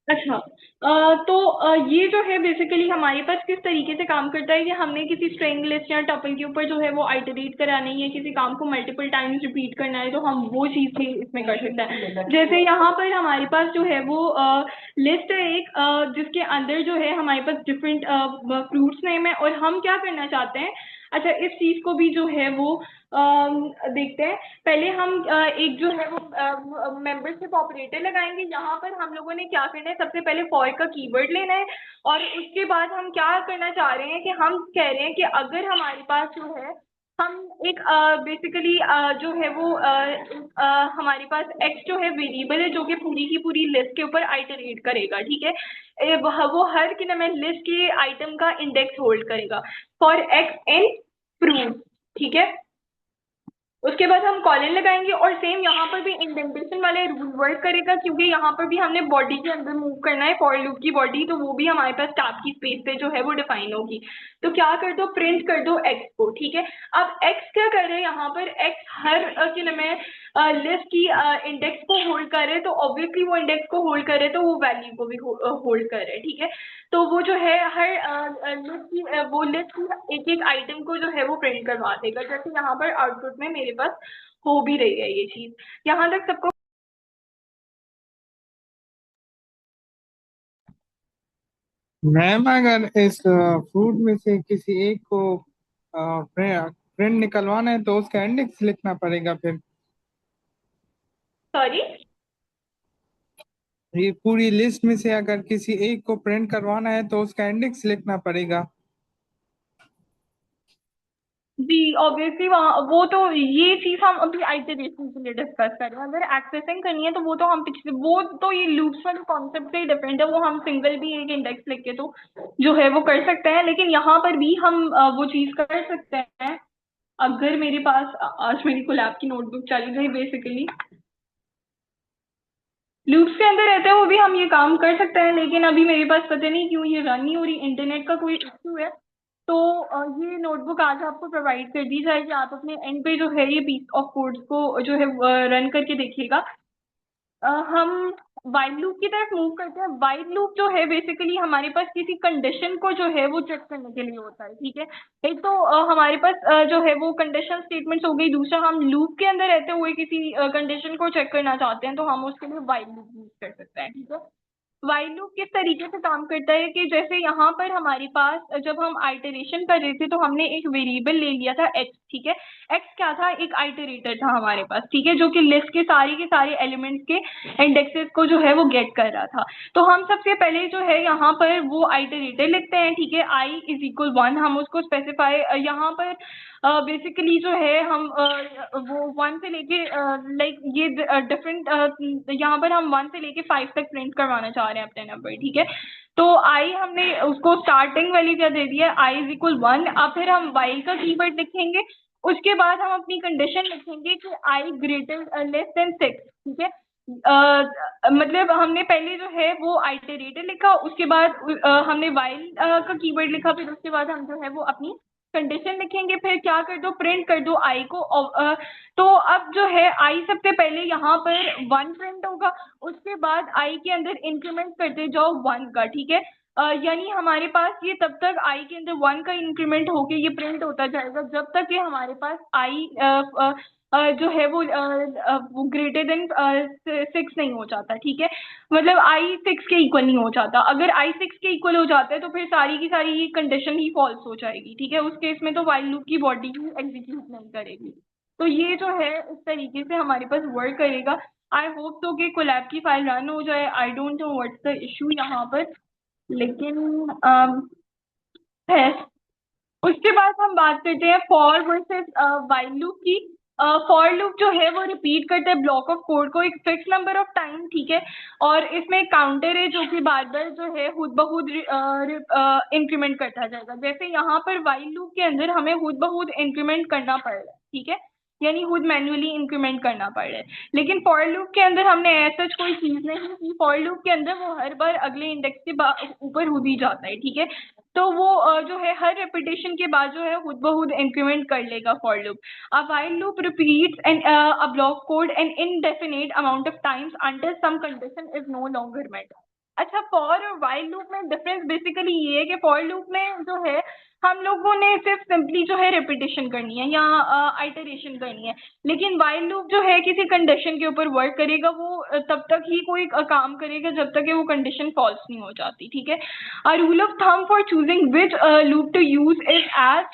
अच्छा, ये जो है बेसिकली हमारे पास किस तरीके से काम करता है कि हमने किसी स्ट्रिंग लिस्ट या टपल के ऊपर जो है वो आइटरेट करानी है, किसी काम को मल्टीपल टाइम्स रिपीट करना है, तो हम वो चीज़ भी इसमें कर सकते हैं। जैसे यहाँ पर हमारे पास जो है वो लिस्ट है एक, जिसके अंदर जो है हमारे पास डिफरेंट फ्रूट्स नेम है और हम क्या करना चाहते हैं। अच्छा, इस चीज़ को भी जो है वो देखते हैं। पहले हम एक जो है वो मेंबरशिप ऑपरेटर लगाएंगे। यहाँ पर हम लोगों ने क्या करना है, सबसे पहले फॉर का कीवर्ड लेना है और उसके बाद हम क्या करना चाह रहे हैं कि हम कह रहे हैं कि अगर हमारे पास जो है हम एक बेसिकली जो है वो हमारे पास एक्स जो है वेरिएबल है जो कि पूरी की पूरी लिस्ट के ऊपर आइटरेट करेगा, ठीक है। वो हर कि ना मैं लिस्ट के आइटम का इंडेक्स होल्ड करेगा फॉर एक्स इन फ्रूट, ठीक है। उसके बाद हम कॉलन लगाएंगे और सेम यहाँ पर भी इंडेंटेशन वाले रूल वर्क करेगा, क्योंकि यहाँ पर भी हमने बॉडी के अंदर मूव करना है फॉर लूप की बॉडी, तो वो भी हमारे पास टैब की स्पेस पे जो है वो डिफाइन होगी। तो क्या कर दो, प्रिंट कर दो एक्स को, ठीक है। अब एक्स क्या कर रहे हैं यहाँ पर, एक्स हर कि ना मैं लिस्ट की इंडेक्स को होल्ड कर रहे हैं, तो ऑब्वियसली वो इंडेक्स को होल्ड कर रहे हैं तो वो वैल्यू को भी होल्ड कर रहे हैं, ठीक है। तो वो जो है हर लिस्ट की वो लिस्ट की एक एक आइटम को जो है वो प्रिंट करवा देगा, जैसे यहाँ पर आउटपुट में मेरे पास हो भी रही है ये चीज। यहाँ तक सबको मैम, अगर इस फ्रूट में से किसी एक को प्रिंट निकलवाना है तो उसका इंडेक्स लिखना पड़ेगा फिर। सॉरी। ये पूरी लिस्ट में से अगर किसी एक को प्रिंट करवाना है तो उसका इंडेक्स लिखना पड़ेगा। जी ऑब्वियसली वहाँ वो तो ये चीज हम अभी आइटरेशन के लिए डिस्कस कर रहे हैं। अगर एक्सेसिंग करनी है तो वो तो हम पिछले वो तो ये लूप्स वाले कॉन्सेप्ट से ही डिफरेंट है, वो हम सिंगल भी एक इंडेक्स लिख के तो जो है वो कर सकते हैं, लेकिन यहाँ पर भी हम वो चीज कर सकते हैं। अगर मेरे पास आज मेरी कोलैब की नोटबुक चल गई बेसिकली लूप्स के अंदर रहते हैं वो भी हम ये काम कर सकते हैं, लेकिन अभी मेरे पास पता नहीं क्यों ये रन नहीं हो रही, इंटरनेट का कोई इशू है। तो ये नोटबुक आज आपको प्रोवाइड कर दी जाएगी। आप अपने एंड पे जो है ये पीस ऑफ कोड्स को जो है रन करके देखिएगा। हम वाइल लूप की तरफ मूव करते हैं। वाइल लूप जो है बेसिकली हमारे पास किसी कंडीशन को जो है वो चेक करने के लिए होता है, ठीक है। एक तो हमारे पास जो है वो कंडीशन स्टेटमेंट्स हो गई, दूसरा हम लूप के अंदर रहते हुए किसी कंडीशन को चेक करना चाहते हैं तो हम उसके लिए वाइल लूप यूज कर सकते हैं, ठीक है। वाइल लूप किस तरीके से काम करता है कि जैसे यहाँ पर हमारे पास जब हम आइटरेशन कर रहे थे तो हमने एक वेरिएबल ले लिया था x, ठीक है। x क्या था, एक आइटरेटर था हमारे पास, ठीक है, जो कि लिस्ट के सारे एलिमेंट्स के इंडेक्सेस को जो है वो गेट कर रहा था। तो हम सबसे पहले जो है यहाँ पर वो आइटरेटर लिखते हैं, ठीक है। i इज इक्वल 1 हम उसको स्पेसिफाई यहाँ पर बेसिकली जो है हम वो 1 से लेके लाइक ये डिफरेंट यहाँ पर हम 1 से लेके 5 तक प्रिंट करवाना चाह रहे हैं अपने नंबर, ठीक है। तो आई हमने उसको स्टार्टिंग वैल्यू क्या दे दिया, i इज इक्वल 1। अब फिर हम y का कीवर्ड लिखेंगे, उसके बाद हम अपनी कंडीशन लिखेंगे कि i ग्रेटर लेस देन 6, ठीक है। मतलब हमने पहले जो है वो आइटरेटर लिखा, उसके बाद हमने while का कीवर्ड लिखा, फिर उसके बाद हम जो है वो अपनी कंडीशन लिखेंगे। फिर क्या कर दो, प्रिंट कर दो आई को। तो अब जो है आई सबसे पहले यहाँ पर 1 प्रिंट होगा, उसके बाद आई के अंदर इंक्रीमेंट करते जाओ 1 का, ठीक है। यानी हमारे पास ये तब तक आई के अंदर 1 का इंक्रीमेंट होके ये प्रिंट होता जाएगा जब तक ये हमारे पास आई जो है वो ग्रेटर देन 6 नहीं हो जाता, ठीक है। मतलब आई 6 के इक्वल नहीं हो जाता। अगर आई 6 के इक्वल हो जाता है तो फिर सारी की सारी ये कंडीशन ही फॉल्स हो जाएगी, ठीक है। उस केस में तो वाइल लूप की बॉडी ही एग्जीक्यूट नहीं करेगी। तो ये जो है इस तरीके से हमारे पास वर्क करेगा। आई होप तो कि कोलैब की फाइल रन हो जाए। I don't know what's the issue यहाँ पर, लेकिन है। उसके बाद हम बात करते हैं फॉर वर्सेस वाइल लूप की। फॉर लूप जो है वो रिपीट करता है ब्लॉक ऑफ कोड को एक फिक्स नंबर ऑफ टाइम, ठीक है। और इसमें काउंटर है जो कि बार बार जो है खुद ब खुद इंक्रीमेंट करता जाएगा। जैसे यहाँ पर वाइल लूप के अंदर हमें खुद ब खुद इंक्रीमेंट करना पड़ रहा है, ठीक है, यानी खुद मैन्युअली इंक्रीमेंट करना पड़ रहा है। लेकिन फॉर लूप के अंदर हमने ऐसा कोई चीज नहीं की। फॉर लूप के अंदर वो हर बार अगले इंडेक्स के ऊपर खुद ही जाता है, ठीक है। तो वो जो है हर रेपिटेशन के बाद जो है खुद ब खुद इंक्रीमेंट कर लेगा for loop. A while loop repeats a block code an indefinite amount of times until some condition is no longer met. अच्छा, फॉर और वाइल लूप में डिफरेंस बेसिकली ये है कि फॉर लूप में जो है हम लोगों ने सिर्फ सिंपली जो है रिपीटेशन करनी है या आइटरेशन करनी है, लेकिन वाइल लूप जो है किसी कंडीशन के ऊपर वर्क करेगा। वो तब तक ही कोई काम करेगा जब तक कि वो कंडीशन फॉल्स नहीं हो जाती, ठीक है। A rule of thumb for choosing which loop to use is as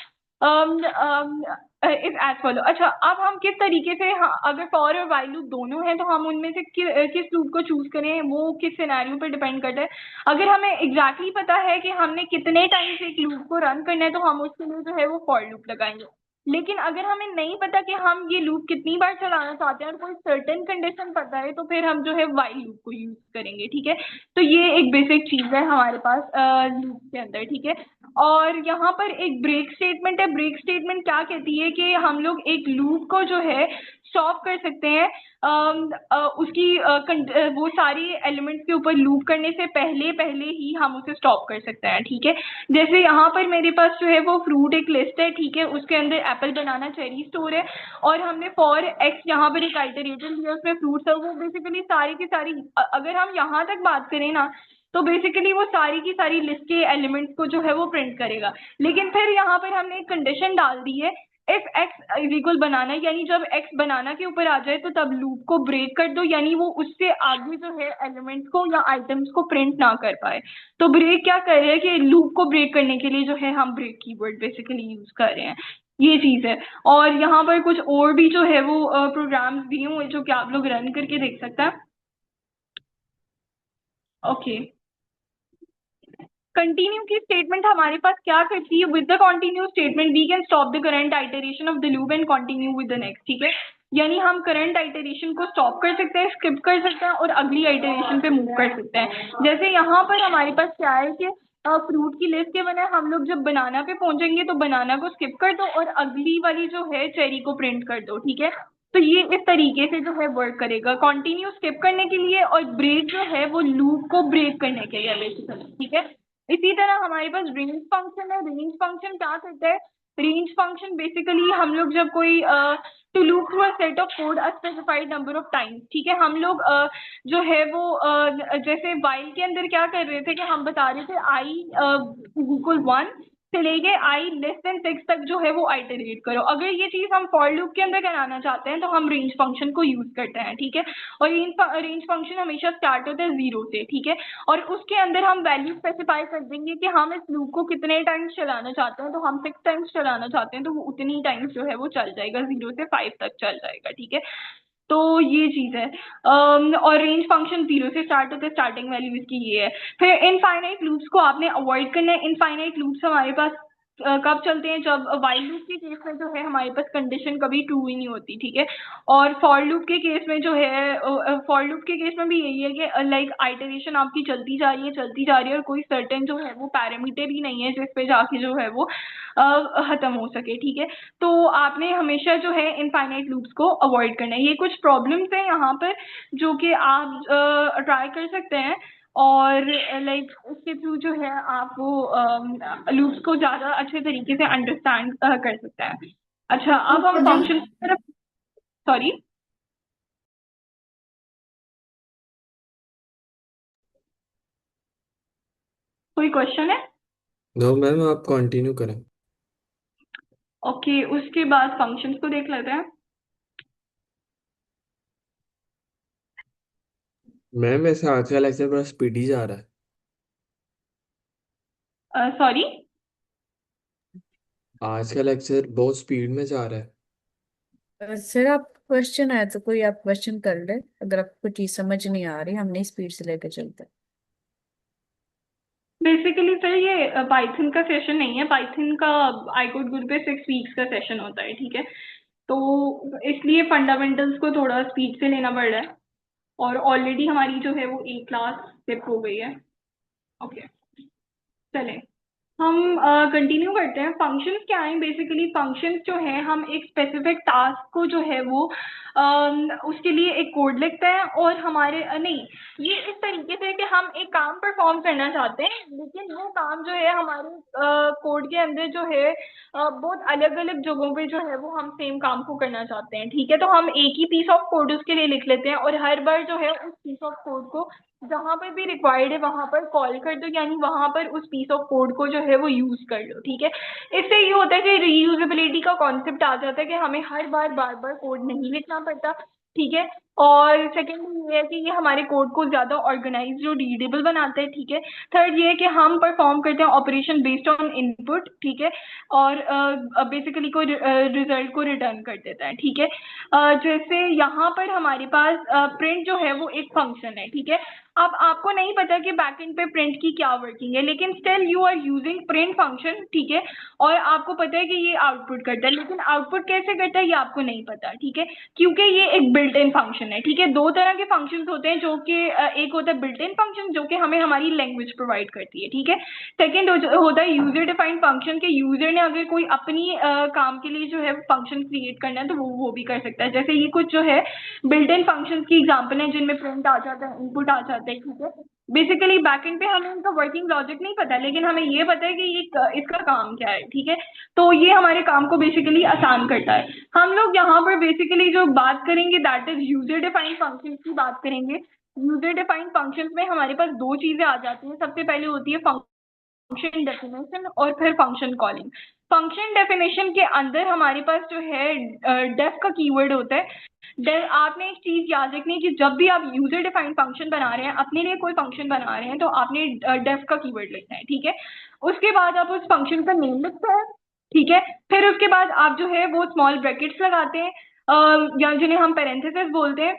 follow. अच्छा, अब हम किस तरीके से अगर फॉर और वाइल लूप दोनों हैं तो हम उनमें से किस लूप को चूज करें वो किस सिनेरियो पर डिपेंड करता है। अगर हमें एग्जैक्टली पता है कि हमने कितने टाइम से एक लूप को रन करना है तो हम उसके लिए जो है वो फॉर लूप लगाएंगे। लेकिन अगर हमें नहीं पता कि हम ये लूप कितनी बार चलाना चाहते हैं और कोई सर्टेन कंडीशन पता है तो फिर हम जो है वाइल लूप को यूज करेंगे, ठीक है। तो ये एक बेसिक चीज है हमारे पास लूप के अंदर, ठीक है। और यहाँ पर एक ब्रेक स्टेटमेंट है। ब्रेक स्टेटमेंट क्या कहती है कि हम लोग एक लूप को जो है स्टॉप कर सकते हैं उसकी वो सारी एलिमेंट्स के ऊपर लूप करने से पहले ही हम उसे स्टॉप कर सकते हैं, ठीक है। जैसे यहाँ पर मेरे पास जो है वो फ्रूट एक लिस्ट है, ठीक है, उसके अंदर एप्पल, बनाना, चेरी स्टोर है और हमने फॉर एक्स यहाँ पर एक आइटरेटर लिया उसमें फ्रूट्स है। वो बेसिकली सारी की सारी अगर हम यहाँ तक बात करें ना तो बेसिकली वो सारी की सारी लिस्ट के एलिमेंट्स को जो है वो प्रिंट करेगा। लेकिन फिर यहाँ पर हमने एक कंडीशन डाल दी है इफ x इज इक्वल बनाना, यानी जब x बनाना के ऊपर आ जाए तो तब लूप को ब्रेक कर दो, यानी वो उससे आगे जो है एलिमेंट्स को या आइटम्स को प्रिंट ना कर पाए। तो ब्रेक क्या कर रहे हैं कि लूप को ब्रेक करने के लिए जो है हम ब्रेक कीवर्ड बेसिकली यूज कर रहे हैं, ये चीज है। और यहाँ पर कुछ और भी जो है वो प्रोग्राम्स दिए हुए जो कि आप लोग रन करके देख सकते हैं। ओके, कंटिन्यू की स्टेटमेंट हमारे पास क्या करती है, with the continue statement we can stop the current iteration of the loop and continue with the next, ठीक है। यानी हम करंट आइटरेशन को स्टॉप कर सकते हैं, स्किप कर सकते हैं और अगली आइटरेशन पे मूव कर सकते हैं। जैसे यहाँ पर हमारे पास क्या है कि फ्रूट की लिस्ट के बना हम लोग जब बनाना पे पहुंचेंगे तो बनाना को स्किप कर दो और अगली वाली जो है चेरी को प्रिंट कर दो, ठीक है। तो ये इस तरीके से जो है वर्क करेगा, कंटिन्यू स्किप करने के लिए और ब्रेक जो है वो लूप को ब्रेक करने के लिए बेसिकली, ठीक है। इसी तरह हमारे पास रेंज फंक्शन है। रेंज फंक्शन क्या करता है? रेंज फंक्शन बेसिकली हम लोग जब कोई to loop through a set of code a specified number of times, ठीक है, हम लोग जो है वो जैसे वाइल के अंदर क्या कर रहे थे कि हम बता रहे थे आई इक्वल 1 से लेके आई लेस देन 6 तक जो है वो आइटरेट करो। अगर ये चीज हम फॉर लूप के अंदर कराना चाहते हैं तो हम रेंज फंक्शन को यूज करते हैं, ठीक है। और रेंज फंक्शन हमेशा स्टार्ट होता है 0 से, ठीक है। और उसके अंदर हम वैल्यू स्पेसिफाई कर देंगे कि हम इस लूप को कितने टाइम्स चलाना चाहते हैं। तो हम 6 टाइम्स चलाना चाहते हैं तो वो उतनी टाइम्स जो है वो चल जाएगा, 0 से 5 तक चल जाएगा, ठीक है। तो ये चीज है। और रेंज फंक्शन 0 से स्टार्ट होते हैं, स्टार्टिंग वैल्यू इसकी ये है। फिर इनफाइनाइट लूप्स को आपने अवॉइड करना है। इनफाइनाइट लूप्स हमारे पास कब चलते हैं? जब वाइल लूप के केस में जो है हमारे पास कंडीशन कभी ट्रू ही नहीं होती, ठीक है। और फॉर लूप के केस में जो है, फॉर लूप के केस में भी यही है कि लाइक आइटरेशन आपकी चलती जा रही है, चलती जा रही है, और कोई सर्टेन जो है वो पैरामीटर ही नहीं है जिस पे जाके जो है वो खत्म हो सके, ठीक है। तो आपने हमेशा जो है इनफाइनाइट लूप्स को अवॉइड करना है। ये कुछ प्रॉब्लम्स हैं यहाँ पर जो कि आप ट्राई कर सकते हैं, और लाइक उसके थ्रू जो है आप वो लूप्स को ज़्यादा अच्छे तरीके से अंडरस्टैंड कर सकते हैं। अच्छा, अब हम फंक्शन की तरफ, सॉरी, कोई क्वेश्चन है? नो मैम, आप कंटिन्यू करें। ओके, उसके बाद फंक्शंस को देख लेते हैं। मैम ऐसे आज का लेक्चर बड़ा स्पीडी जा रहा है। सॉरी, आज का लेक्चर बहुत स्पीड में जा रहा है। सर आप क्वेश्चन है तो कोई आप क्वेश्चन कर ले, अगर आपको चीज समझ नहीं आ रही हम नहीं स्पीड से लेकर चलते। बेसिकली सर ये पाइथन का सेशन नहीं है। पाइथन का आई कोड गुरु पे 6 वीक्स का सेशन होता है, ठीक है। तो इसलिए फंडामेंटल्स को थोड़ा स्पीड से लेना पड़ रहा है, और ऑलरेडी हमारी जो है वो एक क्लास स्किप हो गई है। ओके, चलें, हम कंटिन्यू करते हैं। फंक्शंस क्या हैं? बेसिकली फंक्शंस जो है हम एक स्पेसिफिक टास्क को जो है वो उसके लिए एक कोड लिखते हैं, और हमारे नहीं, ये इस तरीके से कि हम एक काम परफॉर्म करना चाहते हैं, लेकिन वो काम जो है हमारे कोड के अंदर जो है बहुत अलग अलग जगहों पे जो है वो हम सेम काम को करना चाहते हैं, ठीक है। तो हम एक ही पीस ऑफ कोड उसके लिए लिख लेते हैं, और हर बार जो है उस पीस ऑफ कोड को जहाँ पर भी रिक्वायर्ड है वहां पर कॉल कर दो, यानी वहां पर उस पीस ऑफ कोड को जो है वो यूज कर लो, ठीक है। इससे ये होता है कि रीयूजेबिलिटी का कॉन्सेप्ट आ जाता है कि हमें हर बार बार बार कोड नहीं लिखना पड़ता, ठीक है। और सेकेंड ये है कि ये हमारे कोड को ज्यादा ऑर्गेनाइज्ड और रीडेबल बनाता है, ठीक है। थर्ड ये है कि हम परफॉर्म करते हैं ऑपरेशन बेस्ड ऑन इनपुट, ठीक है, और बेसिकली कोई रिजल्ट को रिटर्न कर देता है, ठीक है। जैसे यहाँ पर हमारे पास प्रिंट जो है वो एक फंक्शन है, ठीक है। अब आपको नहीं पता कि बैकएंड पे प्रिंट की क्या वर्किंग है, लेकिन still you are using print function, ठीक है। और आपको पता है कि ये आउटपुट करता है, लेकिन आउटपुट कैसे करता है ये आपको नहीं पता, ठीक है, क्योंकि ये एक बिल्ट इन फंक्शन है, ठीक है। दो तरह के फंक्शंस होते हैं जो कि एक होता है बिल्ट इन फंक्शन जो कि हमें हमारी लैंग्वेज प्रोवाइड करती है, ठीक है। सेकेंड होता है यूजर डिफाइंड फंक्शन के यूजर ने अगर कोई अपनी काम के लिए जो है फंक्शन क्रिएट करना है तो वो भी कर सकता है। जैसे ये कुछ जो है बिल्ट इन फंक्शंस की एग्जांपल है जिनमें प्रिंट आ जाता है, इनपुट आ जाता है, ठीक है। बेसिकली बैकएंड पे हमें इनका वर्किंग लॉजिक नहीं पता, लेकिन हमें ये पता है कि ये इसका काम क्या है, ठीक है। तो ये हमारे काम को बेसिकली आसान करता है। हम लोग यहाँ पर बेसिकली जो बात करेंगे that is user defined function की बात करेंगे। यूजर डिफाइंड फंक्शन में हमारे पास दो चीजें आ जाती हैं। सबसे पहले होती है फंक्शन डेफिनेशन और फिर फंक्शन कॉलिंग। फंक्शन डेफिनेशन के अंदर हमारे पास जो है डेफ का कीवर्ड होता है। आपने एक चीज याद रखनी है कि जब भी आप यूजर डिफाइंड फंक्शन बना रहे हैं, अपने लिए कोई फंक्शन बना रहे हैं, तो आपने डेफ का कीवर्ड लिखना है, ठीक है। उसके बाद आप उस फंक्शन का नेम लिखते हैं, ठीक है। फिर उसके बाद आप जो है वो स्मॉल ब्रैकेट्स लगाते हैं, या जिन्हें हम पेरेंथेसिस बोलते हैं,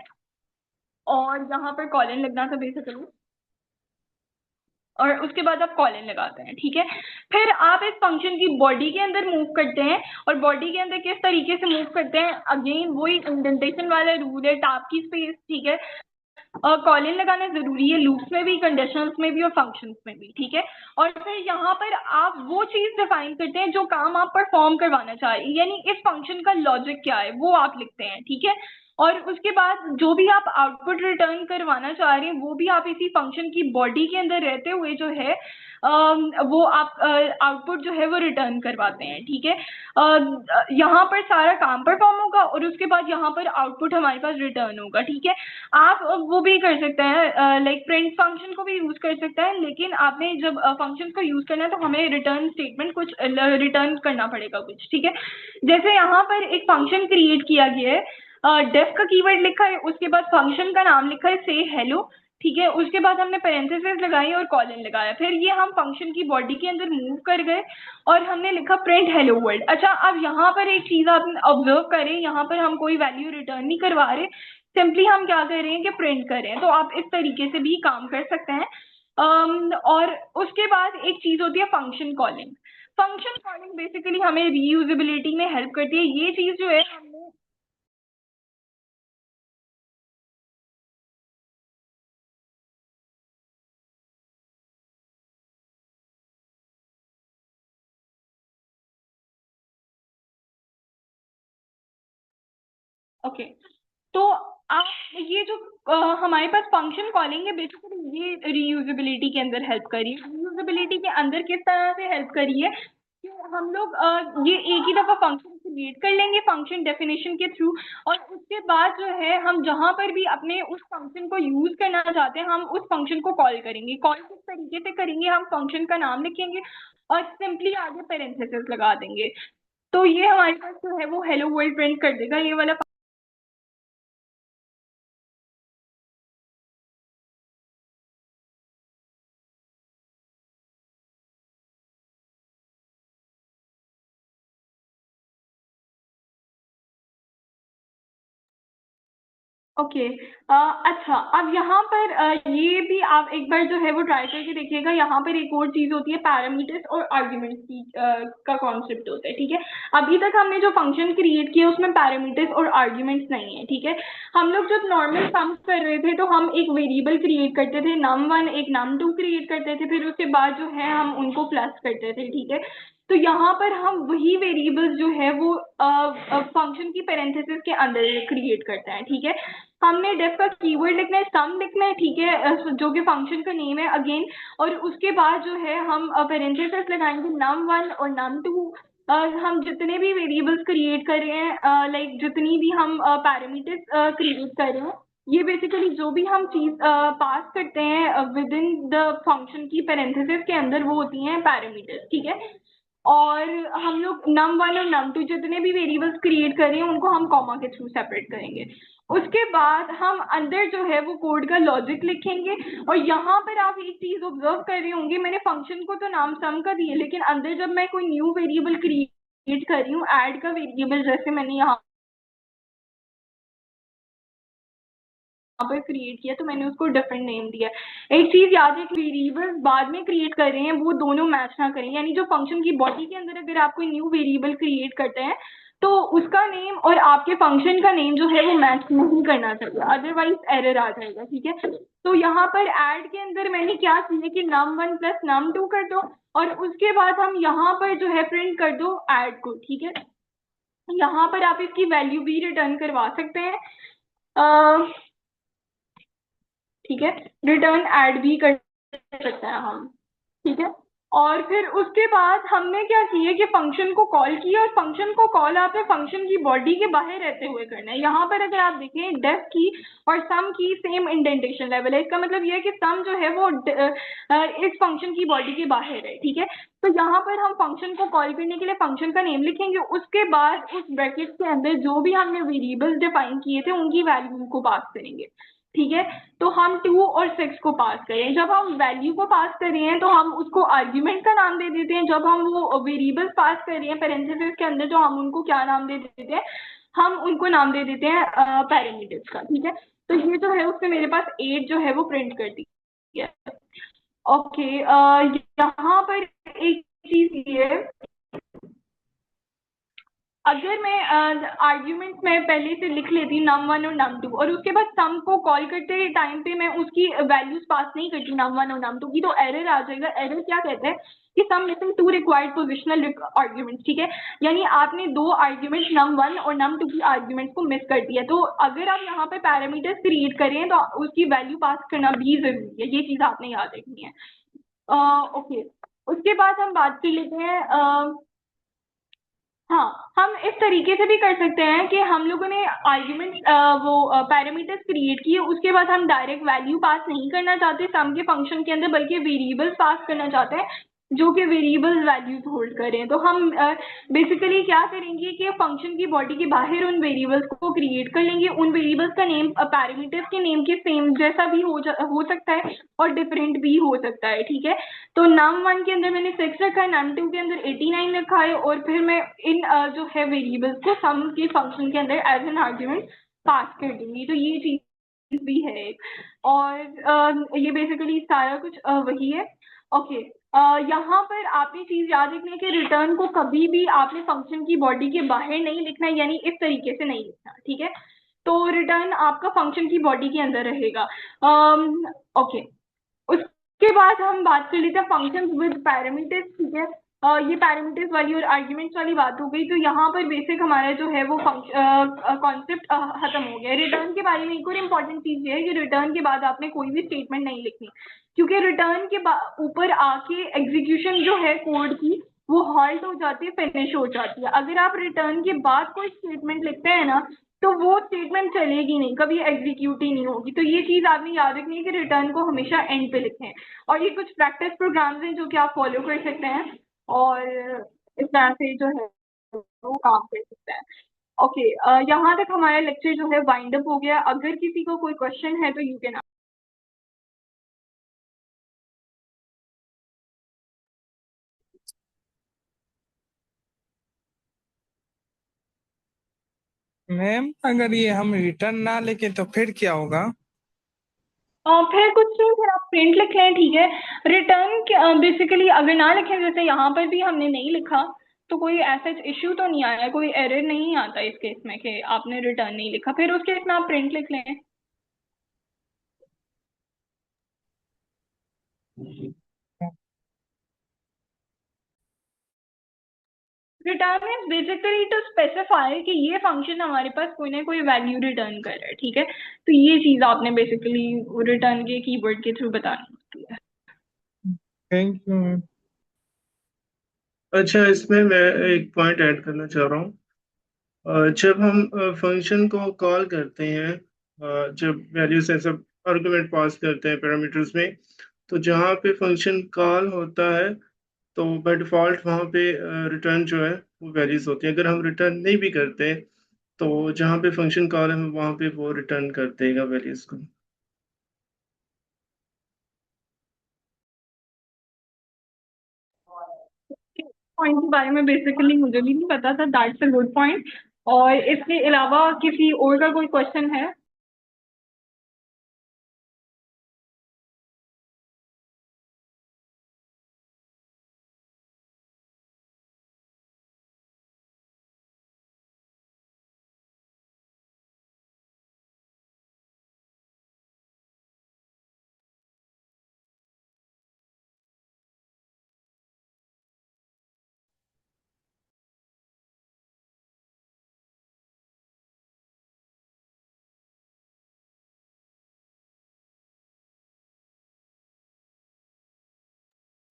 और यहाँ पर कॉलन लगना था बेसिकली, और उसके बाद आप कॉलन लगाते हैं, ठीक है। फिर आप इस फंक्शन की बॉडी के अंदर मूव करते हैं, और बॉडी के अंदर किस तरीके से मूव करते हैं, अगेन वही इंडेंटेशन वाला रूल है, टैब की स्पेस, ठीक है। कॉलन लगाना जरूरी है लूप्स में भी, कंडीशनल्स में भी, और फंक्शंस में भी, ठीक है। और फिर यहाँ पर आप वो चीज डिफाइन करते हैं जो काम आप परफॉर्म करवाना चाह रहे हैं, यानी इस फंक्शन का लॉजिक क्या है वो आप लिखते हैं, ठीक है। और उसके बाद जो भी आप आउटपुट रिटर्न करवाना चाह रहे हैं वो भी आप इसी फंक्शन की बॉडी के अंदर रहते हुए जो है वो आप आउटपुट जो है वो रिटर्न करवाते हैं, ठीक है। यहाँ पर सारा काम परफॉर्म होगा और उसके बाद यहाँ पर आउटपुट हमारे पास रिटर्न होगा, ठीक है। आप वो भी कर सकते हैं, लाइक प्रिंट फंक्शन को भी यूज कर सकते हैं, लेकिन आपने जब फंक्शन को यूज करना है तो हमें रिटर्न स्टेटमेंट कुछ रिटर्न करना पड़ेगा कुछ, ठीक है। जैसे यहाँ पर एक फंक्शन क्रिएट किया गया है, डेफ का कीवर्ड लिखा है, उसके बाद फंक्शन का नाम लिखा है से हेलो, ठीक है। उसके बाद हमने पेरेंथेसिस लगाई और कॉलन लगाया, फिर ये हम फंक्शन की बॉडी के अंदर मूव कर गए और हमने लिखा प्रिंट हेलो वर्ल्ड। अच्छा, अब यहाँ पर एक चीज आप ऑब्जर्व करें, यहाँ पर हम कोई वैल्यू रिटर्न नहीं करवा रहे, सिंपली हम क्या कर रहे हैं कि प्रिंट कर रहे हैं। तो आप इस तरीके से भी काम कर सकते हैं। और उसके बाद एक चीज होती है function calling. Function calling basically हमें रीयूजेबिलिटी में हेल्प करती है। ये चीज जो है हमने ओके, तो आप ये जो हमारे पास फंक्शन कॉलिंग है बेसिकली ये रीयूजेबिलिटी के अंदर हेल्प करी है। रीयूजेबिलिटी के अंदर किस तरह से हेल्प करी है कि हम लोग ये एक ही दफा फंक्शन क्रिएट कर लेंगे फंक्शन डेफिनेशन के थ्रू, और उसके बाद जो है हम जहां पर भी अपने उस फंक्शन को यूज करना चाहते हैं हम उस फंक्शन को कॉल करेंगे। कॉल किस तरीके से करेंगे, हम फंक्शन का नाम लिखेंगे और सिंपली आगे पेरेंथेसिस लगा देंगे। तो ये हमारे पास जो है वो हेलो वर्ल्ड प्रिंट कर देगा, ये वाला। ओके, अच्छा, अब यहाँ पर ये भी आप एक बार जो है वो ट्राई करके देखिएगा। यहाँ पर एक और चीज होती है पैरामीटर्स और आर्ग्यूमेंट्स की का कॉन्सेप्ट होता है, ठीक है। अभी तक हमने जो फंक्शन क्रिएट किया उसमें पैरामीटर्स और आर्ग्यूमेंट्स नहीं है, ठीक है। हम लोग जब नॉर्मल सम्स कर रहे थे तो हम एक वेरिएबल क्रिएट करते थे, num1 एक num2 क्रिएट करते थे, फिर उसके बाद जो है हम उनको प्लस करते थे, ठीक है। तो यहाँ पर हम वही वेरिएबल्स जो है वो फंक्शन की पेरेंथेसिस के अंदर क्रिएट करते हैं, ठीक है। हमने डेफ का कीवर्ड लिखना है, सम लिखना है, ठीक है, जो कि फंक्शन का नेम है अगेन। और उसके बाद जो है हम पेरेंथेसिस लगाएंगे num1 और num2। हम जितने भी वेरिएबल्स क्रिएट कर रहे हैं, लाइक जितनी भी हम पैरामीटर्स क्रिएट कर रहे हैं, ये बेसिकली जो भी हम चीज पास करते हैं विद इन द फंक्शन की पेरेंथेसिस के अंदर वो होती हैं पैरामीटर्स, ठीक है। और हम लोग num1 और num2 जितने भी वेरिएबल्स क्रिएट कर रहे हैं उनको हम कॉमा के थ्रू सेपरेट करेंगे। उसके बाद हम अंदर जो है वो कोड का लॉजिक लिखेंगे। और यहाँ पर आप एक चीज ऑब्जर्व कर रहे होंगे, मैंने फंक्शन को तो नाम सम का दिया, लेकिन अंदर जब मैं कोई न्यू वेरिएबल क्रिएट कर रही हूँ, ऐड का वेरिएबल जैसे मैंने यहाँ पर क्रिएट किया तो मैंने उसको डिफरेंट नेम दिया। एक चीज याद है कि वेरिएबल्स बाद में क्रिएट कर रहे हैं वो दोनों मैच ना करें, यानी जो फंक्शन की बॉडी के अंदर अगर आप कोई न्यू वेरिएबल क्रिएट करते हैं तो उसका नेम और आपके फंक्शन का नेम जो है वो मैच नहीं करना चाहिए, अदरवाइज एरर आ जाएगा, ठीक है। तो यहाँ पर ऐड के अंदर मैंने क्या किया कि num1 प्लस num2 कर दो और उसके बाद हम यहाँ पर जो है प्रिंट कर दो ऐड को, ठीक है। यहाँ पर आप इसकी वैल्यू भी रिटर्न करवा सकते हैं, ठीक है, रिटर्न ऐड भी कर सकते हैं हम, ठीक है। और फिर उसके बाद हमने क्या किया कि फंक्शन को कॉल किया, और फंक्शन को कॉल आपने फंक्शन की बॉडी के बाहर रहते हुए करना है। यहाँ पर अगर आप देखें डेफ की और सम की सेम इंडेंटेशन लेवल है, इसका मतलब यह है कि सम जो है वो इस फंक्शन की बॉडी के बाहर है, ठीक है। तो यहाँ पर हम फंक्शन को कॉल करने के लिए फंक्शन का नेम लिखेंगे, उसके बाद उस ब्रैकेट के अंदर जो भी हमने वेरिएबल्स डिफाइन किए थे उनकी वैल्यू को पास करेंगे, ठीक है। तो हम 2 और 6 को पास करें, जब हम वैल्यू को पास कर रहे हैं तो हम उसको आर्ग्यूमेंट का नाम दे देते हैं, जब हम वो वेरिएबल्स पास कर रहे हैं पेरेंथेसिस के अंदर जो हम उनको क्या नाम दे देते हैं, हम उनको नाम दे देते हैं पैरामीटर्स का, ठीक है। तो ये जो है उससे मेरे पास 8 जो है वो प्रिंट कर दी है। ओके, यहाँ पर एक चीज ये है अगर मैं आर्ग्यूमेंट में पहले से लिख लेती num 1 और num 2 और उसके बाद सम को कॉल करते टाइम पे मैं उसकी वैल्यूज पास नहीं करती num 1 और num 2 की, तो एरर आ जाएगा। एरर क्या कहते हैं कि some missing two required positional arguments, ठीक है, यानी आपने दो आर्ग्यूमेंट num 1 और num 2 की आर्ग्यूमेंट्स को मिस कर दिया। तो अगर आप यहाँ पे पैरामीटर्स क्रिएट करें तो उसकी वैल्यू पास करना भी जरूरी है, ये चीज आपने याद रखनी है। ओके, उसके बाद हम बात कर लेते हैं हाँ, हम इस तरीके से भी कर सकते हैं कि हम लोगों ने आर्ग्यूमेंट वो पैरामीटर्स क्रिएट किए, उसके बाद हम डायरेक्ट वैल्यू पास नहीं करना चाहते सम के फंक्शन के अंदर, बल्कि वेरिएबल्स पास करना चाहते हैं जो कि वेरिएबल्स वैल्यूज होल्ड करें। तो हम बेसिकली क्या करेंगे कि फंक्शन की बॉडी के बाहर उन वेरिएबल्स को क्रिएट कर लेंगे। उन वेरिएबल्स का नेम पैरामीटर्स के नेम के सेम जैसा भी हो सकता है और डिफरेंट भी हो सकता है, ठीक है। तो num 1 के अंदर मैंने 6 रखा है, num 2 के अंदर 89 रखा है, और फिर मैं इन जो है वेरिएबल्स को सम के फंक्शन के अंदर एज एन आर्ग्यूमेंट पास कर दूंगी। तो ये चीज भी है एक, और ये बेसिकली सारा कुछ वही है। ओके, यहाँ पर आपने चीज याद रखनी है कि रिटर्न को कभी भी आपने फंक्शन की बॉडी के बाहर नहीं लिखना है, यानी इस तरीके से नहीं लिखना, ठीक है। तो रिटर्न आपका फंक्शन की बॉडी के अंदर रहेगा। ओके, उसके बाद हम बात कर लेते हैं फंक्शंस विद पैरामीटर्स, ठीक है। ये पैरामीटर्स वाली और आर्ग्यूमेंट्स वाली बात हो गई। तो यहाँ पर बेसिक हमारा जो है वो कॉन्सेप्ट खत्म हो गया। रिटर्न के बारे में एक और इम्पॉर्टेंट चीज ये है कि रिटर्न के बाद आपने कोई भी स्टेटमेंट नहीं लिखनी, क्योंकि रिटर्न के ऊपर आके एग्जीक्यूशन जो है कोड की वो हॉल्ट हो जाती है, फिनिश हो जाती है। अगर आप रिटर्न के बाद कोई स्टेटमेंट लिखते हैं ना, तो वो स्टेटमेंट चलेगी नहीं, कभी एग्जीक्यूट ही नहीं होगी। तो ये चीज आपने याद रखनी है कि रिटर्न को हमेशा एंड पे लिखें। और ये कुछ प्रैक्टिस प्रोग्राम्स हैं जो कि आप फॉलो कर सकते हैं, और इस तरह से जो है वो काम कर सकते हैं। ओके, यहाँ तक हमारा लेक्चर जो है वाइंड अप हो गया। अगर किसी को कोई क्वेश्चन है तो यू कैन। मैम अगर ये हम रिटर्न ना लेके तो फिर क्या होगा? फिर कुछ नहीं, फिर आप प्रिंट लिख लें, ठीक है। रिटर्न बेसिकली अगर ना लिखें, जैसे यहाँ पर भी हमने नहीं लिखा, तो कोई ऐसा इश्यू तो नहीं आया, कोई एरर नहीं आता इस केस में कि आपने रिटर्न नहीं लिखा, फिर उस केस में आप प्रिंट लिख लें। Return is basically to specify कि ये फंक्शन हमारे पास कोई ना कोई वैल्यू रिटर्न कर रहा है, ठीक है। तो ये चीज आपने बेसिकली रिटर्न के कीवर्ड के थ्रू बतानी होती है। Thank you ma'am. अच्छा, इसमें मैं एक पॉइंट ऐड करना चाह रहा हूँ। जब हम फंक्शन को कॉल करते हैं, जब वैल्यूज ऐसा आर्गुमेंट पास करते हैं पैरामीटर्स में, तो जहाँ पे फंक्शन कॉल होता है तो बाय डिफॉल्ट वहाँ पे रिटर्न जो है वो वैल्यूज होती है। अगर हम रिटर्न नहीं भी करते तो जहाँ पे फंक्शन कॉल है वहाँ पे वो रिटर्न कर देगा वैल्यूज को। पॉइंट के बारे में बेसिकली मुझे भी नहीं पता था, दैट्स अ गुड पॉइंट। और इसके अलावा किसी और का कोई क्वेश्चन है?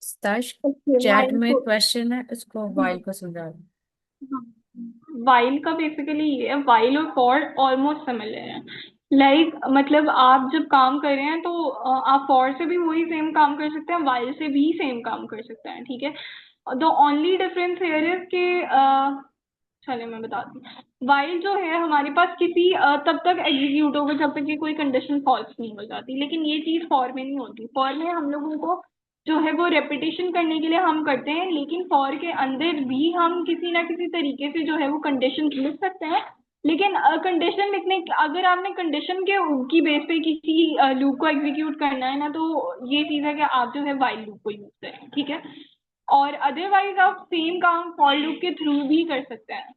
स्ताश ओके, चैट वाइल में को क्वेश्चन है, उसको वाइल को समझा दो। वाइल का बेसिकली ये है, वाइल और फॉर ऑलमोस्ट सिमिलर है। लाइक मतलब आप जब काम कर रहे हैं तो आप फॉर से भी वही सेम काम कर सकते हैं, वाइल से भी सेम काम कर सकते हैं, ठीक है। The only difference here is कि चलिए मैं बताती हूँ। वाइल जो है हमारे पास किसी तब तक एग्जीक्यूट होगा जब तक कि कोई कंडीशन फॉल्स नहीं हो जाती, लेकिन ये चीज फॉर में नहीं होती। फॉर में हम लोगों को जो है वो रेपिटेशन करने के लिए हम करते हैं, लेकिन फॉर के अंदर भी हम किसी ना किसी तरीके से जो है वो कंडीशन लिख सकते हैं। लेकिन कंडीशन लिखने, अगर आपने कंडीशन के की बेस पे किसी लूप को एग्जीक्यूट करना है ना, तो ये चीज है कि आप जो है वाइल लूप को यूज करें, ठीक है। और अदरवाइज आप सेम काम फॉर लूप के थ्रू भी कर सकते हैं।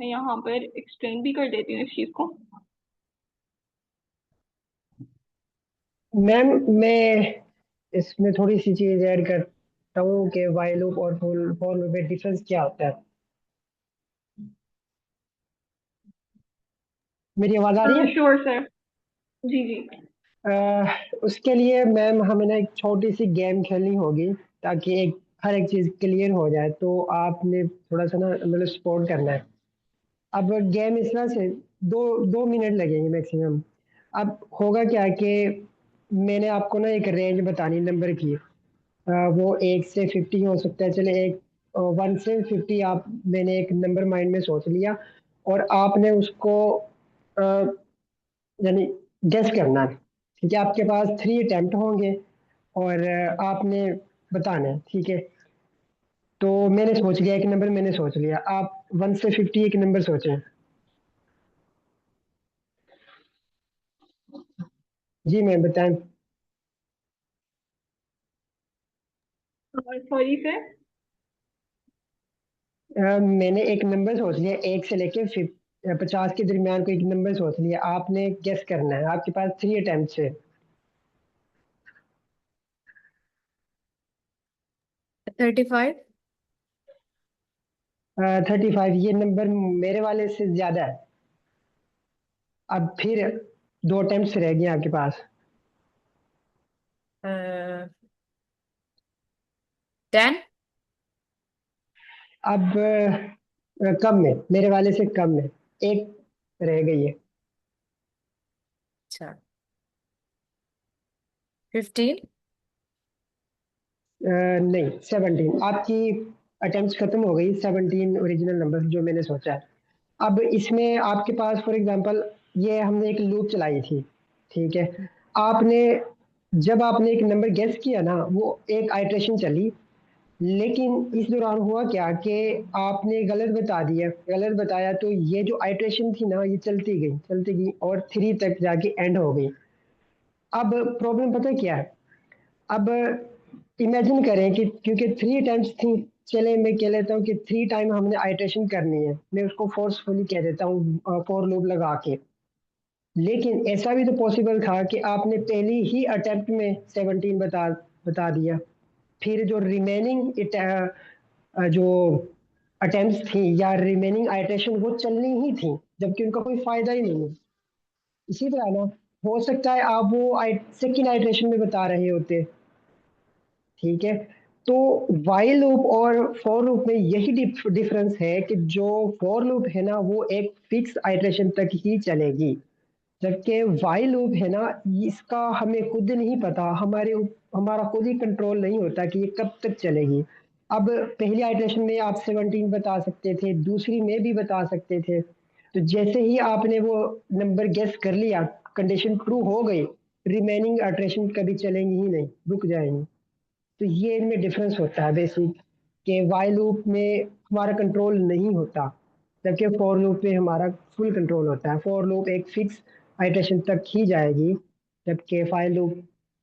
मैं यहाँ पर एक्सप्लेन भी कर देती हूँ इस चीज़ को। मैम मैं इसमें थोड़ी सी चीज ऐड करता हूँ कि वाइल लूप और फॉर लूप में डिफरेंस क्या होता है। मेरी आवाज आ रही है? Sure sir. जी जी। उसके लिए मैम हमें ना एक छोटी सी गेम खेलनी होगी ताकि हर एक चीज क्लियर हो जाए। तो आपने थोड़ा सा ना मतलब सपोर्ट करना है। अब गेम इस तरह से 2 मिनट लगेंगे मैक्सिमम। अब होगा क्या कि मैंने आपको ना एक रेंज बतानी नंबर की। वो 1 से 50 हो सकता है। चले 1 से 50 आप मैंने एक नंबर माइंड में सोच लिया और आपने उसको अ, यानी गेस करना है। ठीक है, आपके पास 3 अटेम्प्ट होंगे और आपने बताना है। ठीक है, तो मैंने सोच लिया एक नंबर, मैंने सोच लिया। आप 1 से 50 एक नंबर सोचें। जी मैम बताएं। Sorry sir. मैंने एक नंबर सोच लिया, 1 से लेके 50 के दरमियान को एक नंबर सोच लिया। आपने गेस करना है। आपके पास 3 अटेम्प्ट है। 35। 35 ये नंबर मेरे वाले से ज्यादा है। अब फिर 2 अटेम्प्ट रह गए आपके पास। 10। अब कम है, मेरे वाले से कम है। एक रह गई है। अच्छा, 15। नहीं 17। आपकी अटेम्प्ट खत्म हो गई। 17 ओरिजिनल नंबर जो मैंने सोचा है। अब इसमें आपके पास फॉर एग्जांपल ये हमने एक लूप चलाई थी। ठीक है, आपने जब आपने एक नंबर गेस किया ना वो एक आइट्रेशन चली। लेकिन इस दौरान हुआ क्या कि आपने गलत बता दिया। गलत बताया तो ये जो आइट्रेशन थी ना ये चलती गई और 3 तक जाके एंड हो गई। अब प्रॉब्लम पता है क्या है? अब इमेजिन करें कि क्योंकि 3 टाइम्स थी। चले मैं कह लेता हूँ कि 3 टाइम हमने आइट्रेशन करनी है। मैं उसको फोर्सफुली कह देता हूँ फॉर लूप लगा के। लेकिन ऐसा भी तो पॉसिबल था कि आपने पहली ही अटेम्प्ट में 17 बता दिया। फिर जो रिमेनिंग जो अटेम्प्ट्स थी या रिमेनिंग आइट्रेशन वो चलनी ही थी, जबकि उनका कोई फायदा ही नहीं है। इसी तरह ना हो सकता है आप वो सेकेंड आइट्रेशन में बता रहे होते। ठीक है, तो वाइल लूप और फॉर लूप में यही डिफरेंस है कि जो फॉर लूप है ना वो एक फिक्स आइट्रेशन तक ही चलेगी, जबकि वाइल लूप है ना इसका हमें खुद नहीं पता। हमारा खुद ही कंट्रोल नहीं होता कि ये कब तक चलेगी। अब पहली आइट्रेशन में आप 17 बता सकते थे, दूसरी में भी बता सकते थे। तो जैसे ही आपने वो नंबर गेस कर लिया, कंडीशन ट्रू हो गई, रिमेनिंग आइट्रेशन कभी चलेंगी ही नहीं, रुक जाएंगी। तो ये इनमें डिफरेंस होता है बेसिक, कि वाइल लूप में हमारा कंट्रोल नहीं होता, जबकि फॉर लूप में हमारा फुल कंट्रोल होता है। फॉर लूप एक फिक्स आइट्रेशन तक ही जाएगी, जबकि फाइल लूप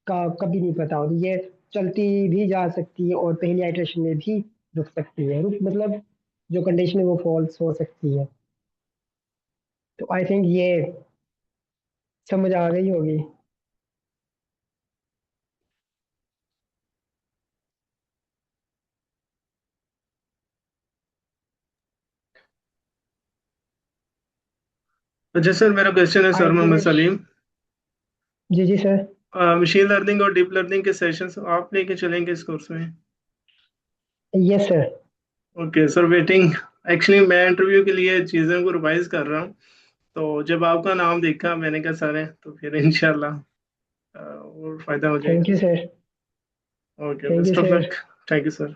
का कभी नहीं पता होता। ये चलती भी जा सकती है और पहली आइट्रेशन में भी रुक सकती है। रुक मतलब जो कंडीशन है वो फॉल्स हो सकती है। तो आई थिंक ये समझ आ गई होगी। अच्छा सर, मेरा क्वेश्चन है सर मोहम्मद आर्गुमेंट। सलीम। जी जी सर। मशीन लर्निंग और डीप लर्निंग के सेशंस आप लेके चलेंगे इस कोर्स में? Yes sir. Okay sir, waiting. Actually मैं इंटरव्यू के लिए चीज़ों को रिवाइज कर रहा हूँ, तो जब आपका नाम देखा मैंने कहा सर है, तो फिर इंशाल्लाह और फायदा हो थैंक जाएगा। You sir. Okay, thank you best of sir. Luck. Thank you sir.